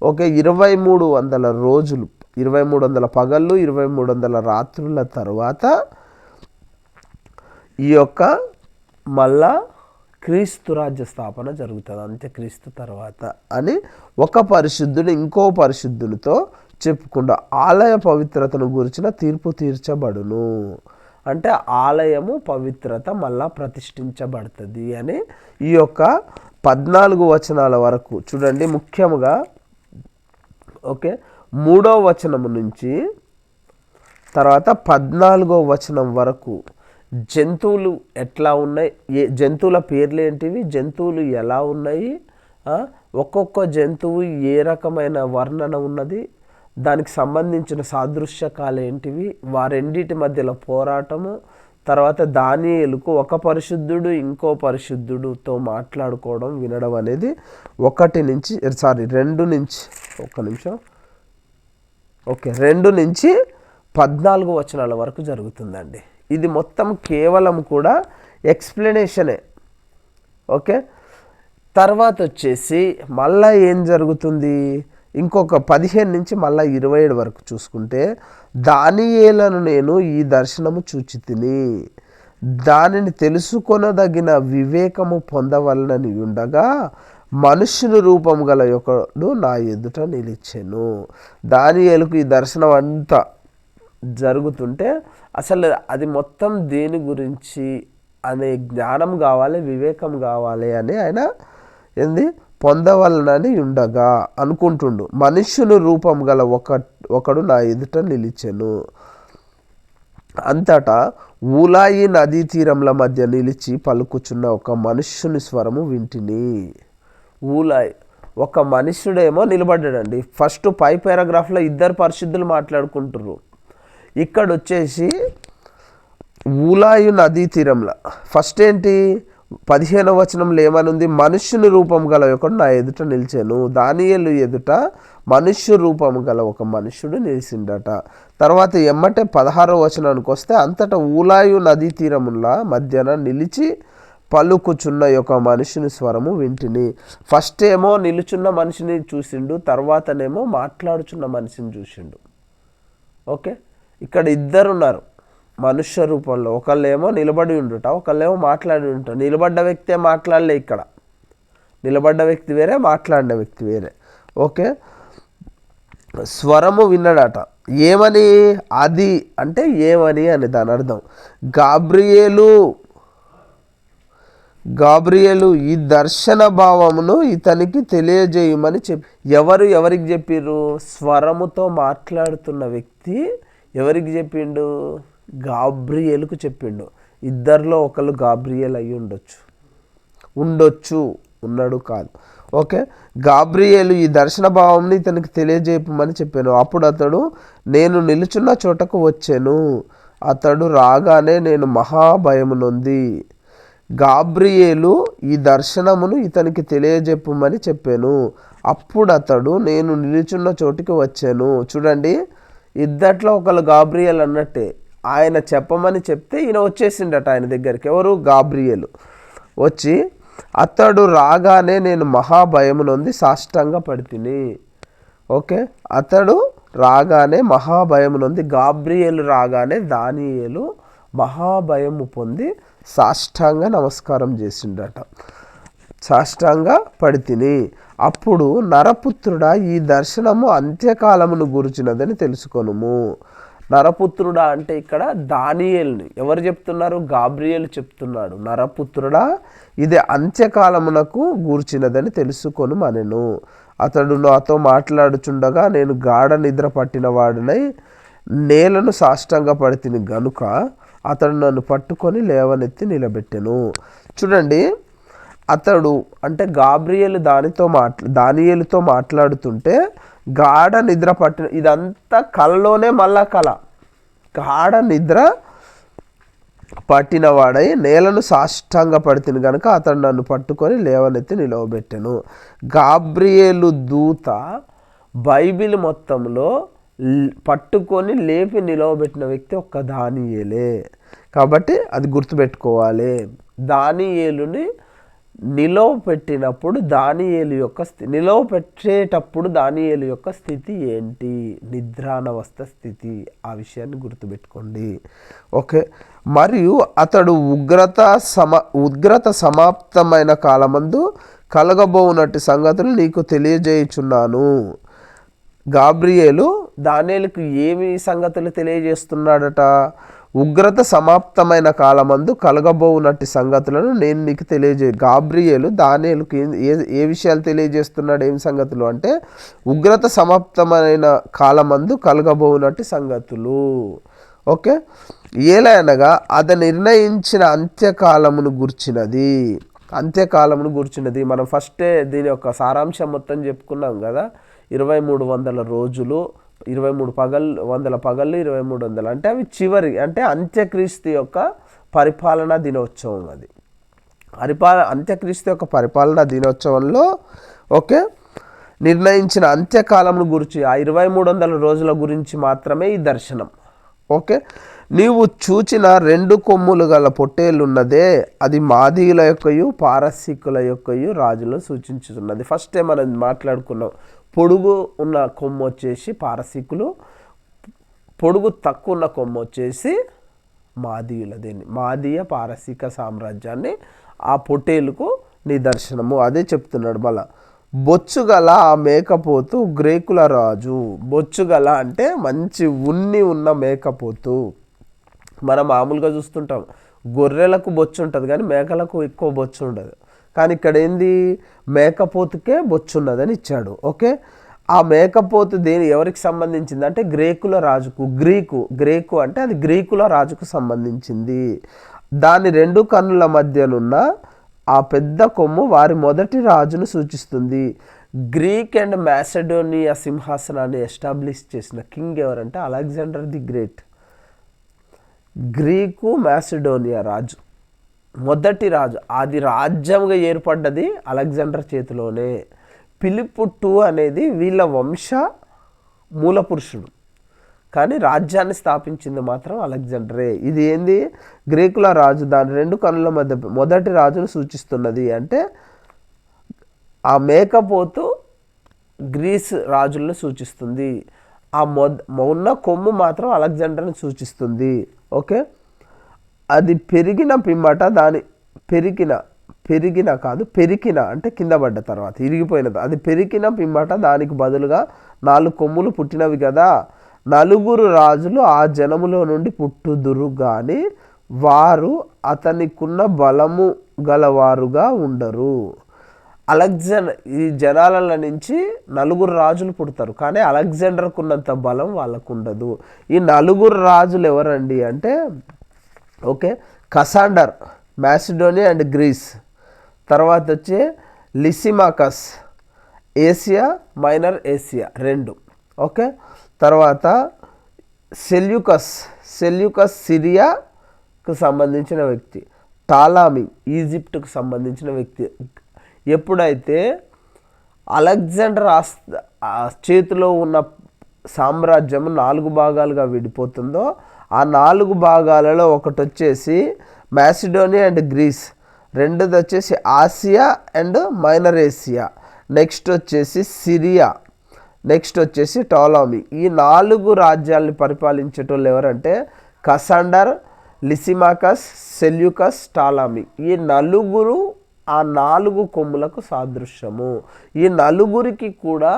ఓకే, 2300 రోజులు, 2300 పగళ్ళు, 2300 రాత్రుల తర్వాత ఈ యొక్క మళ్ళా క్రీస్తు రాజ్య స్థాపన జరుగుతుంది అంత్యక్రీస్తు తర్వాత అని ఒక పరిశుద్ధుడు ఇంకో పరిశుద్ధునితో చెప్పుకుండా ఆలయ పవిత్రతను గురించిన తీర్పు తీర్చబడును. అంటే ఆలయము పవిత్రత మళ్ళా ప్రతిష్ఠించబడుతుంది అని ఈ యొక్క 14 వచనాల వరకు చూడండి. ముఖ్యముగా ఓకే, 3వ వచనము నుంచి తర్వాత 14వ వచనం వరకు జంతువులు ఎట్లా ఉన్నాయి, జంతువుల పేర్లు ఏంటివి, జంతువులు ఎలా ఉన్నాయి, ఒక్కొక్క జంతువు ఏ రకమైన వర్ణన ఉన్నది, దానికి సంబంధించిన సాదృశ్యకాలు ఏంటివి, వారెండిటి మధ్యలో పోరాటము, తర్వాత దానియేలుకు ఒక పరిశుద్ధుడు ఇంకో పరిశుద్ధుడితో మాట్లాడుకోవడం వినడం అనేది 2 నుంచి 14 వచనాల వరకు జరుగుతుందండి. ఇది మొత్తం కేవలం కూడా ఎక్స్ప్లెనేషనే. ఓకే, తర్వాత వచ్చేసి మళ్ళీ ఏం జరుగుతుంది, ఇంకొక 15 నుంచి మళ్ళీ 27 వరకు చూసుకుంటే, దానియేలును నేను ఈ దర్శనము చూచితిని, దానిని తెలుసుకొనదగిన వివేకము పొందవలనని ఉండగా మనుష్యుని రూపం గల ఒకడు నా ఎదుట నిలిచెను. దానియేలుకు ఈ దర్శనం అంతా జరుగుతుంటే అసలు అది మొత్తం దేని గురించి అనే జ్ఞానం కావాలి, వివేకం కావాలి అని ఆయన పొందవలనని ఉండగా అనుకుంటుండు. మనుష్యుని రూపం గల ఒకడు నా ఎదుట నిలిచెను. అంతటా ఊలాయి నదీ తీరంల మధ్య నిలిచి పలుకుచున్న ఒక మనుష్యుని స్వరము వింటిని. ఊలాయి ఒక మనుష్యుడేమో నిలబడ్డాడండి. ఫస్ట్ పై పారాగ్రాఫ్లో 2 పరిశుద్ధులు మాట్లాడుకుంటున్నారు. ఇక్కడ వచ్చేసి ఊలాయి నదీ తీరంలో ఫస్ట్ ఏంటి, 15వ వచనంలో ఏమనుంది? మనుష్యుని రూపం గల ఒకడు నా ఎదుట నిలిచాను. దానియేలు ఎదుట మనుష్య రూపం గల ఒక మనుష్యుడు నిలిచిండట. తర్వాత ఎమ్మటే 16వ వచనానికి వస్తే, అంతటా ఊలాయు నదీ తీరముల మధ్యన నిలిచి పలుకుచున్న ఒక మనిషిని స్వరము వింటిని. ఫస్ట్ ఏమో నిలుచున్న మనిషిని చూసిండు, తర్వాతనేమో మాట్లాడుచున్న మనిషిని చూసిండు. ఓకే, ఇక్కడ ఇద్దరున్నారు మనుష్య రూపంలో. ఒకళ్ళేమో నిలబడి ఉండుట, ఒకళ్ళేమో మాట్లాడి ఉంటా. నిలబడ్డ వ్యక్తే మాట్లాడలే ఇక్కడ. నిలబడ్డ వ్యక్తి వేరే, మాట్లాడిన వ్యక్తి వేరే. ఓకే, స్వరము విన్నాడట. ఏమని? అది అంటే ఏమని అని దాని అర్థం. గాబ్రియేలు ఈ దర్శన భావమును ఇతనికి తెలియజేయమని ఎవరికి చెప్పిర్రు? స్వరముతో మాట్లాడుతున్న వ్యక్తి ఎవరికి చెప్పిండు? గాబ్రియేలుకు చెప్పిండు. ఇద్దరిలో ఒకళ్ళు గాబ్రియేల్ అయి ఉండొచ్చు, ఉన్నాడు కాదు. ఓకే, గాబ్రియేలు ఈ దర్శన భావంని ఇతనికి తెలియజేయమని చెప్పాను. అప్పుడు అతడు నేను నిలుచున్న చోటకు వచ్చాను. అతడు రాగానే నేను మహాభయము నొంది. గాబ్రియేలు ఈ దర్శనమును ఇతనికి తెలియజెప్పమని చెప్పాను. అప్పుడు అతడు నేను నిలుచున్న చోటికి వచ్చాను. చూడండి, ఇద్దట్లో ఒకళ్ళు గాబ్రియేల్ అన్నట్టే. ఆయన చెప్పమని చెప్తే ఈయన వచ్చేసిండట ఆయన దగ్గరికి. ఎవరు? గాబ్రియేలు వచ్చి, అతడు రాగానే నేను మహాభయము నొంది సాష్టాంగ పడితిని. ఓకే, అతడు రాగానే మహాభయము నొంది. గాబ్రియేలు రాగానే దానియేలు మహాభయము పొంది సాష్టాంగ నమస్కారం చేసిండట. సాష్టాంగ పడితిని. అప్పుడు నరపుత్రుడా, ఈ దర్శనము అంత్యకాలమును గురించినదని తెలుసుకొనుము. నరపుత్రుడా అంటే ఇక్కడ దానియేలుని ఎవరు చెప్తున్నారు? గాబ్రియేలు చెప్తున్నాడు. నరపుత్రుడా, ఇది అంత్యకాలమునకు గూర్చినదని తెలుసుకొను మనెను. అతడు నాతో మాట్లాడుచుండగా నేను గాఢ నిద్ర పట్టిన వాడినై నేలను సాష్టాంగ పడితిని గనుక అతడు నన్ను పట్టుకొని లేవనెత్తి నిలబెట్టెను. చూడండి, అతడు అంటే గాబ్రియేలు దానియేలుతో మాట్లాడుతుంటే గాఢ నిద్ర పట్టిన, ఇదంతా కలలోనే మళ్ళా కల. గాఢ నిద్ర పట్టినవాడై నేలను సాష్టాంగ పడితిని కనుక అతడు నన్ను పట్టుకొని లేవనెత్తి నిలవబెట్టెను. గాబ్రియేలు దూత బైబిల్ మొత్తంలో పట్టుకొని లేపి నిలవబెట్టిన వ్యక్తి ఒక్క దానియేలే. కాబట్టి అది గుర్తుపెట్టుకోవాలి. దానియేలుని నిలవపెట్టినప్పుడు నిలవపెట్టేటప్పుడు దానియేలు యొక్క స్థితి ఏంటి? నిద్రానవస్థ స్థితి. ఆ విషయాన్ని గుర్తుపెట్టుకోండి. ఓకే, మరియు అతడు ఉగ్రత సమాప్తమైన కాలమందు కలగబోనట్టి సంగతులు నీకు తెలియజేయుచున్నాను. గాబ్రియేలు దానియేలుకు ఏమి సంగతులు తెలియజేస్తున్నాడట? ఉగ్రత సమాప్తమైన కాలమందు కలగబోనట్టి సంగతులను నేను నీకు గాబ్రియేలు దానియేలుకు ఏ విషయాలు తెలియజేస్తున్నాడు? ఏం సంగతులు అంటే ఉగ్రత సమాప్తమైన కాలమందు కలగబోనట్టి సంగతులు. ఓకే, ఏలయనగా అది నిర్ణయించిన అంత్యకాలమును గుర్చినది. మనం ఫస్టే దీని యొక్క సారాంశం మొత్తం చెప్పుకున్నాం కదా. 2300 రోజులు, 23 పగళ్ళు 2300 అంటే అవి చివరి, అంటే అంత్యక్రీస్తు యొక్క పరిపాలనా దినోత్సవం. అది అంత్యక్రీస్తు యొక్క పరిపాలనా దినోత్సవంలో ఓకే నిర్ణయించిన అంత్యకాలమును గురించి, ఆ 2300 రోజుల గురించి మాత్రమే ఈ దర్శనం. ఓకే, నీవు చూచిన 2 కొమ్ములు గల పొట్టేలున్నదే అది మాదీయుల యొక్కయు పారసీకుల యొక్కయు రాజులను సూచించుతున్నది. ఫస్టే మనం మాట్లాడుకున్నాం. పొడుగు ఉన్న కొమ్ము వచ్చేసి పారసీకులు, పొడుగు తక్కువ ఉన్న కొమ్ము వచ్చేసి మాదీయులదేని, మాదీయ పారసీక సామ్రాజ్యాన్ని ఆ పొట్టేలుకు నిదర్శనము. అదే చెప్తున్నాడు. మళ్ళా బొచ్చుగల ఆ మేకపోతు గ్రీకుల రాజు. బొచ్చుగల అంటే మంచి ఉన్ని ఉన్న మేకపోతు. మనం మామూలుగా చూస్తుంటాం గొర్రెలకు బొచ్చు ఉంటుంది కానీ మేకలకు ఎక్కువ బొచ్చు ఉండదు. కానీ ఇక్కడ ఏంది? మేకపోతుకే బొచ్చు ఉన్నదని ఇచ్చాడు. ఓకే, ఆ మేకపోతు ఎవరికి సంబంధించింది అంటే గ్రీకుల రాజుకు. గ్రీకు అంటే అది గ్రీకుల రాజుకు సంబంధించింది. దాని 2 కన్నుల మధ్యనున్న ఆ పెద్ద కొమ్ము వారి మొదటి రాజును సూచిస్తుంది. గ్రీక్ అండ్ మ్యాసిడోనియా సింహాసనాన్ని ఎస్టాబ్లిష్ చేసిన కింగ్ ఎవరంటే Alexander the great. Greek Macedonia రాజు. మొదటి రాజు, అది రాజ్యంగా ఏర్పడ్డది అలెగ్జాండర్ చేతిలోనే. ఫిలిప్ II అనేది వీళ్ళ వంశ మూల పురుషుడు, కానీ రాజ్యాన్ని స్థాపించింది మాత్రం అలెగ్జాండరే. ఇది ఏంది? గ్రీకుల రాజు దాని 2 కన్నుల మధ్య మొదటి రాజును సూచిస్తున్నది. అంటే ఆ మేకపోతు గ్రీస్ రాజులను సూచిస్తుంది. ఆ ఉన్న కొమ్ము మాత్రం అలెగ్జాండర్ని సూచిస్తుంది. ఓకే, అది పెరిగిన పిమ్మట దాని పెరికిన అంటే కింద పడ్డ తర్వాత ఇరిగిపోయినది. అది పెరికిన పిమ్మట దానికి బదులుగా 4 కొమ్ములు పుట్టినవి కదా. 4 రాజులు ఆ జనములో నుండి పుట్టుదురు గాని వారు అతనికున్న బలము గలవారుగా ఉండరు. ఈ జనాల నుంచి 4 రాజులు పుడతారు, కానీ అలెగ్జాండర్కు ఉన్నంత బలం వాళ్ళకు ఉండదు. ఈ 4 రాజులు ఎవరండి అంటే, ఓకే, కసాండర్, మాసిడోనియా అండ్ గ్రీస్. తర్వాత వచ్చి లిసిమాకస్, ఏసియా మైనర్ ఏసియా 2. ఓకే, తర్వాత సెల్యూకస్ సిరియాకు సంబంధించిన వ్యక్తి. టాలామీ ఈజిప్ట్కు సంబంధించిన వ్యక్తి. ఎప్పుడైతే అలెగ్జాండర్ చేతిలో ఉన్న సామ్రాజ్యం 4 భాగాలుగా విడిపోతుందో, ఆ 4 భాగాలలో ఒకటి వచ్చేసి మాసిడోనియా అండ్ గ్రీస్, రెండోది వచ్చేసి Asia and minor Asia, next వచ్చేసి సిరియా, నెక్స్ట్ వచ్చేసి టాలామీ. ఈ 4 రాజ్యాలని పరిపాలించేటోళ్ళు ఎవరంటే కసాండర్, లిసిమాకస్, సెల్యూకస్, టాలామీ. ఈ 4 ఆ 4 కొమ్ములకు సాదృశ్యము. ఈ 4కి కూడా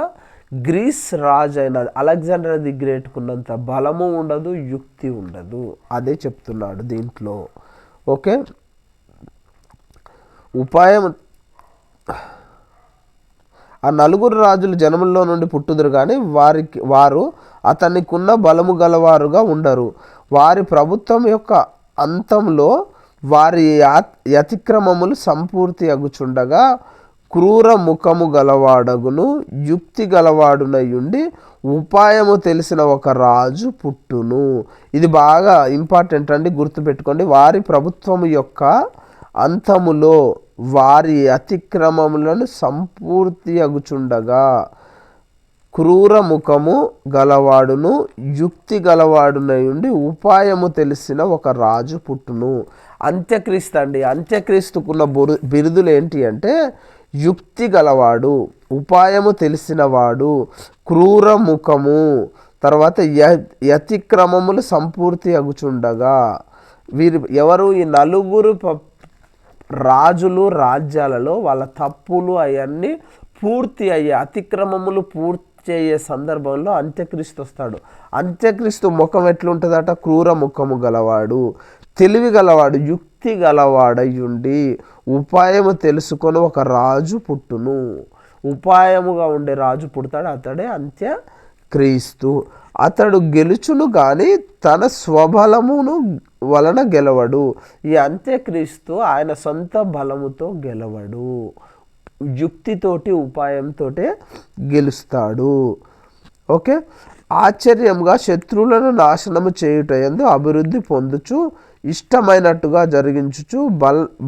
గ్రీస్ రాజు అయిన అలెగ్జాండర్ ది గ్రేట్కున్నంత బలము ఉండదు, యుక్తి ఉండదు. అదే చెప్తున్నాడు దీంట్లో. ఓకే, ఉపాయం. ఆ 4 రాజులు జనముల్లో నుండి పుట్టుదురు కానీ వారు అతనికున్న బలము గలవారుగా ఉండరు. వారి ప్రభుత్వం యొక్క అంతంలో వారి అతిక్రమములు సంపూర్తి అగుచుండగా క్రూర ముఖము గలవాడగును, యుక్తి గలవాడునయుండి ఉపాయము తెలిసిన ఒక రాజు పుట్టును. ఇది బాగా ఇంపార్టెంట్ అండి, గుర్తుపెట్టుకోండి. వారి ప్రభుత్వం యొక్క అంతములో వారి అతిక్రమములను సంపూర్తి అగుచుండగా క్రూర ముఖము గలవాడును, యుక్తి గలవాడునయుండి ఉపాయము తెలిసిన ఒక రాజు పుట్టును. అంత్యక్రీస్తు అండి. అంత్యక్రీస్తుకున్న బిరుదులు ఏంటి అంటే యుక్తి గలవాడు, ఉపాయము తెలిసినవాడు, క్రూర ముఖము, తర్వాత అతిక్రమములు సంపూర్తి అగుచుండగా. వీరు ఎవరు? ఈ 4 రాజులు రాజ్యాలలో వాళ్ళ తప్పులు అవన్నీ పూర్తి అయ్యే, అతిక్రమములు పూర్తి అయ్యే సందర్భంలో అంత్యక్రీస్తు వస్తాడు. అంత్యక్రీస్తు ముఖం ఎట్లుంటుందట? క్రూర ముఖము గలవాడు, తెలివి గలవాడు, యుక్తి గలవాడయ్యుండి ఉపాయము తెలుసుకొని ఒక రాజు పుట్టును. ఉపాయముగా ఉండే రాజు పుడతాడు, అతడే అంత్యక్రీస్తు. అతడు గెలుచును కానీ తన స్వబలమును వలన గెలవడు. ఈ అంత్యక్రీస్తు ఆయన సొంత బలముతో గెలవడు, యుక్తితోటి ఉపాయంతో గెలుస్తాడు. ఓకే, ఆశ్చర్యంగా శత్రువులను నాశనము చేయుట యందు అభివృద్ధి పొందుచు ఇష్టమైనట్టుగా జరిగించుచు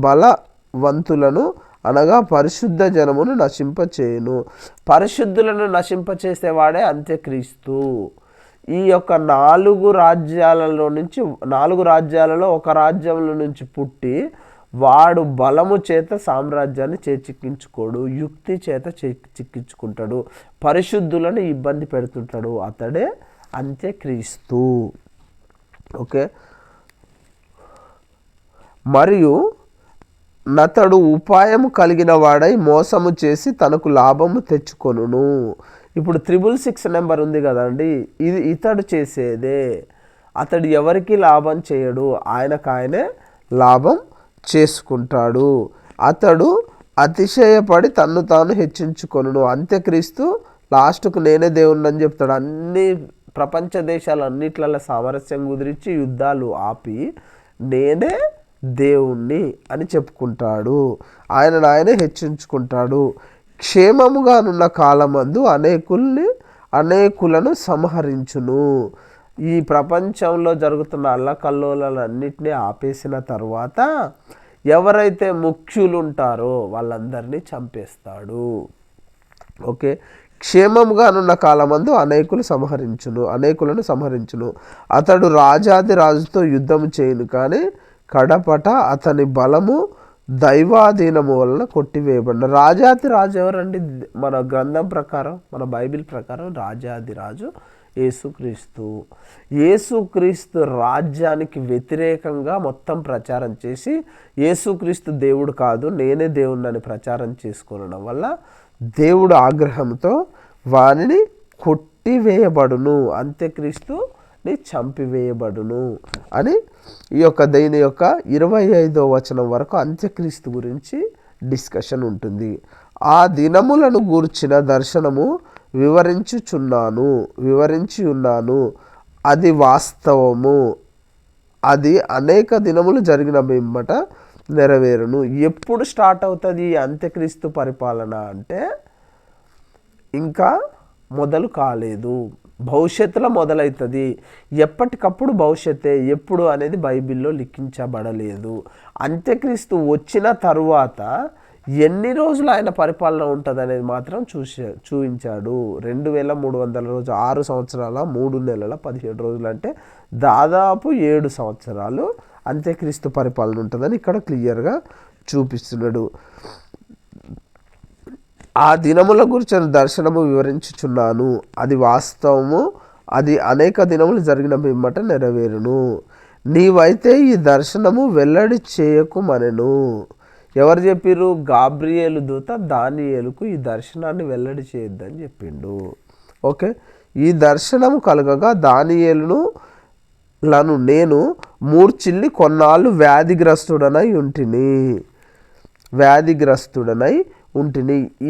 బలవంతులను అనగా పరిశుద్ధ జనమును నశింపచేయును. పరిశుద్ధులను నశింపచేసేవాడే అంత్యక్రీస్తు. ఈ యొక్క 4 రాజ్యాలలో ఒక రాజ్యంలో నుంచి పుట్టి వాడు బలము చేత సామ్రాజ్యాన్ని చేజిక్కించుకోడు, యుక్తి చేత చిక్కించుకుంటాడు, పరిశుద్ధులను ఇబ్బంది పెడుతుంటాడు. అతడే అంత్యక్రీస్తు. ఓకే, మరియు నతడు ఉపాయము కలిగిన వాడై మోసము చేసి తనకు లాభము తెచ్చుకొనును. ఇప్పుడు 666 నెంబర్ ఉంది కదండి, ఇది ఇతడు చేసేదే. అతడు ఎవరికి లాభం చేయడు, ఆయనకాయనే లాభం చేసుకుంటాడు. అతడు అతిశయపడి తన్ను తాను హెచ్చించుకొనును. అంత్యక్రీస్తు లాస్ట్కు నేనే దేవుణ్ణి అని చెప్తాడు. అన్ని ప్రపంచ దేశాలన్నిట్లలో సామరస్యం కుదిరించి యుద్ధాలు ఆపి నేనే దేవుణ్ణి అని చెప్పుకుంటాడు. ఆయననే హెచ్చించుకుంటాడు. క్షేమముగానున్న కాలమందు అనేకులను సంహరించును. ఈ ప్రపంచంలో జరుగుతున్న అల్లకల్లోలన్నింటినీ ఆపేసిన తర్వాత ఎవరైతే ముఖ్యులు ఉంటారో వాళ్ళందరినీ చంపేస్తాడు. ఓకే, క్షేమముగానున్న కాలమందు అనేకులను సంహరించును. అతడు రాజాది రాజుతో యుద్ధము చేయను, కానీ కడపట అతని బలము దైవాధీనము వలన కొట్టివేయబడిన. రాజాది రాజు ఎవరండి? మన గ్రంథం ప్రకారం, మన బైబిల్ ప్రకారం రాజాది రాజు యేసుక్రీస్తు. యేసుక్రీస్తు రాజ్యానికి వ్యతిరేకంగా మొత్తం ప్రచారం చేసి యేసుక్రీస్తు దేవుడు కాదు, నేనే దేవుడిని ప్రచారం చేసుకోవడం వల్ల దేవుడు ఆగ్రహంతో వానిని కొట్టివేయబడును, అంత్యక్రీస్తుని చంపివేయబడును అని దీని యొక్క 25వ వచనం వరకు అంత్యక్రీస్తు గురించి డిస్కషన్ ఉంటుంది. ఆ దినములను గూర్చిన దర్శనము వివరించి ఉన్నాను, అది వాస్తవము, అది అనేక దినములు జరిగిన పిమ్మట నెరవేరును. ఎప్పుడు స్టార్ట్ అవుతుంది ఈ అంత్యక్రీస్తు పరిపాలన అంటే ఇంకా మొదలు కాలేదు, భవిష్యత్తులో మొదలవుతుంది. ఎప్పటికప్పుడు భవిష్యత్తే, ఎప్పుడు అనేది బైబిల్లో లిఖించబడలేదు. అంత్యక్రీస్తు వచ్చిన తరువాత ఎన్ని రోజులు ఆయన పరిపాలన ఉంటుంది అనేది మాత్రం చూపించాడు. 2300 రోజులు, 6 సంవత్సరాల 3 నెలల 17 రోజులు, అంటే దాదాపు 7 సంవత్సరాలు అంత్యక్రీస్తు పరిపాలన ఉంటుందని ఇక్కడ క్లియర్గా చూపిస్తున్నాడు. ఆ దినముల గురించి దర్శనము వివరించుచున్నాను, అది వాస్తవము, అది అనేక దినములు జరిగిన పిమ్మట నెరవేరును. నీవైతే ఈ దర్శనము వెల్లడి చేయకుమనెను. ఎవరు చెప్పిర్రు? గాబ్రియేలు దూత దానియేలుకు ఈ దర్శనాన్ని వెల్లడి చేయొద్దని చెప్పిండు. ఓకే, ఈ దర్శనము కలగగా దానియేలును నేను మూర్చిల్లి కొన్నాళ్ళు వ్యాధిగ్రస్తుడనై ఉంటిని.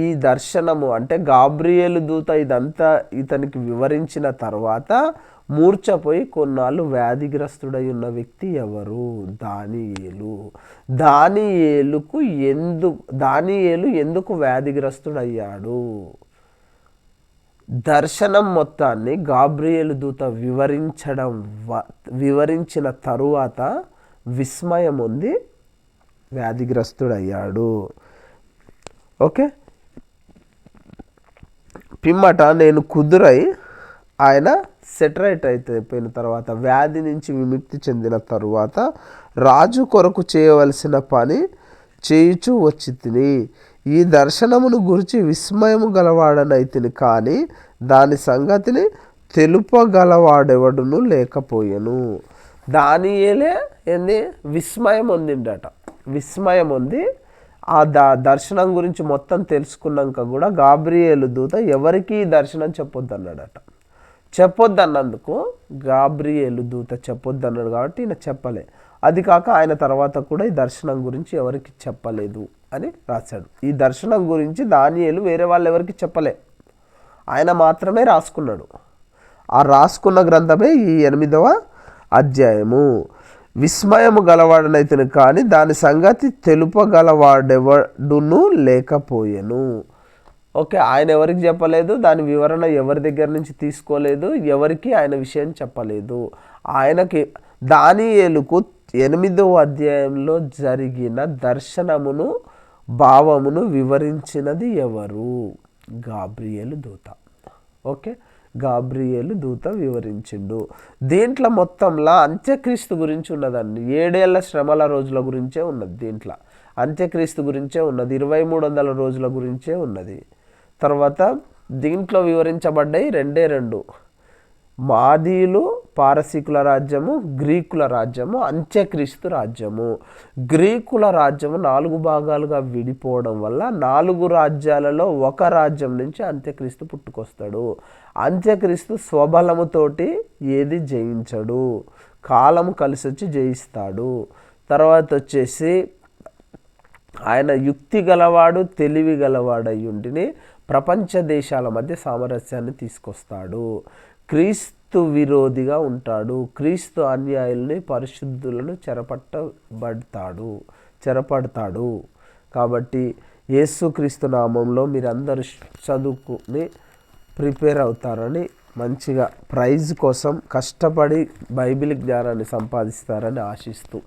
ఈ దర్శనము అంటే గాబ్రియేలు దూత ఇదంతా ఇతనికి వివరించిన తర్వాత మూర్ఛపోయి కొన్నాళ్ళు వ్యాధిగ్రస్తుడై ఉన్న వ్యక్తి ఎవరు? దానియేలు ఎందుకు వ్యాధిగ్రస్తుడయ్యాడు? దర్శనం మొత్తాన్ని గాబ్రియేలు దూత వివరించిన తరువాత విస్మయం ఉంది, వ్యాధిగ్రస్తుడయ్యాడు. ఓకే, పిమ్మట నేను కుదురై ఆయన సెటరైట్ అయిపోయిన తర్వాత, వ్యాధి నుంచి విముక్తి చెందిన తరువాత రాజు కొరకు చేయవలసిన పని చేయుచు వచ్చి తిని. ఈ దర్శనమును గురించి విస్మయము గలవాడనైతిని, కానీ దాని సంగతిని తెలుపగలవాడెవడును లేకపోయెను. దానియేలే విస్మయం పొందిండట. విస్మయం ఉంది. ఆ దర్శనం గురించి మొత్తం తెలుసుకున్నాక కూడా గాబ్రియేలు దూత ఎవరికి దర్శనం చెప్పొద్దన్నాడట. చెప్పొద్దన్నందుకు గాబ్రియేలు దూత చెప్పొద్దన్నాడు కాబట్టి ఈయన చెప్పలే. అది కాక ఆయన తర్వాత కూడా ఈ దర్శనం గురించి ఎవరికి చెప్పలేదు అని రాశాడు. ఈ దర్శనం గురించి దానియేలు వేరే వాళ్ళు ఎవరికి చెప్పలే, ఆయన మాత్రమే రాసుకున్నాడు. ఆ రాసుకున్న గ్రంథమే ఈ 8వ అధ్యాయము. విస్మయము గలవాడనైతేను, కానీ దాని సంగతి తెలుపగలవాడెవడును లేకపోయెను. ఓకే, ఆయన ఎవరికి చెప్పలేదు, దాని వివరణ ఎవరి దగ్గర నుంచి తీసుకోలేదు, ఎవరికి ఆయన విషయం చెప్పలేదు. ఆయనకి దానియేలుకు 8వ అధ్యాయంలో జరిగిన దర్శనమును భావమును వివరించినది ఎవరు? గాబ్రియేలు దూత. ఓకే, గాబ్రియేలు దూత వివరించిండు. దీంట్లో మొత్తంలో అంత్యక్రీస్తు గురించి ఉన్నదండి. 7 ఏళ్ల శ్రమల రోజుల గురించే ఉన్నది. దీంట్లో అంత్యక్రీస్తు గురించే ఉన్నది. 2300 రోజుల గురించే ఉన్నది. తర్వాత దీంట్లో వివరించబడ్డాయి 2 మాదీయులు పారసీకుల రాజ్యము, గ్రీకుల రాజ్యము, అంత్యక్రీస్తు రాజ్యము. గ్రీకుల రాజ్యము 4 భాగాలుగా విడిపోవడం వల్ల 4 రాజ్యాలలో ఒక రాజ్యం నుంచి అంత్యక్రీస్తు పుట్టుకొస్తాడు. అంత్యక్రీస్తు స్వబలముతోటి ఏది జయించడు, కాలము కలిసి వచ్చి జయిస్తాడు. తర్వాత వచ్చేసి ఆయన యుక్తి గలవాడు, తెలివి గలవాడు అయ్యుండిని ప్రపంచ దేశాల మధ్య సామరస్యాన్ని తీసుకొస్తాడు. క్రీస్తు విరోధిగా ఉంటాడు. క్రీస్తు అన్యాయుల్ని, పరిశుద్ధులను చెరపడతాడు. కాబట్టి యేసుక్రీస్తు నామంలో మీరందరూ చదువుకుని ప్రిపేర్ అవుతారని, మంచిగా ప్రైజ్ కోసం కష్టపడి బైబిల్ జ్ఞానాన్ని సంపాదిస్తారని ఆశిస్తూ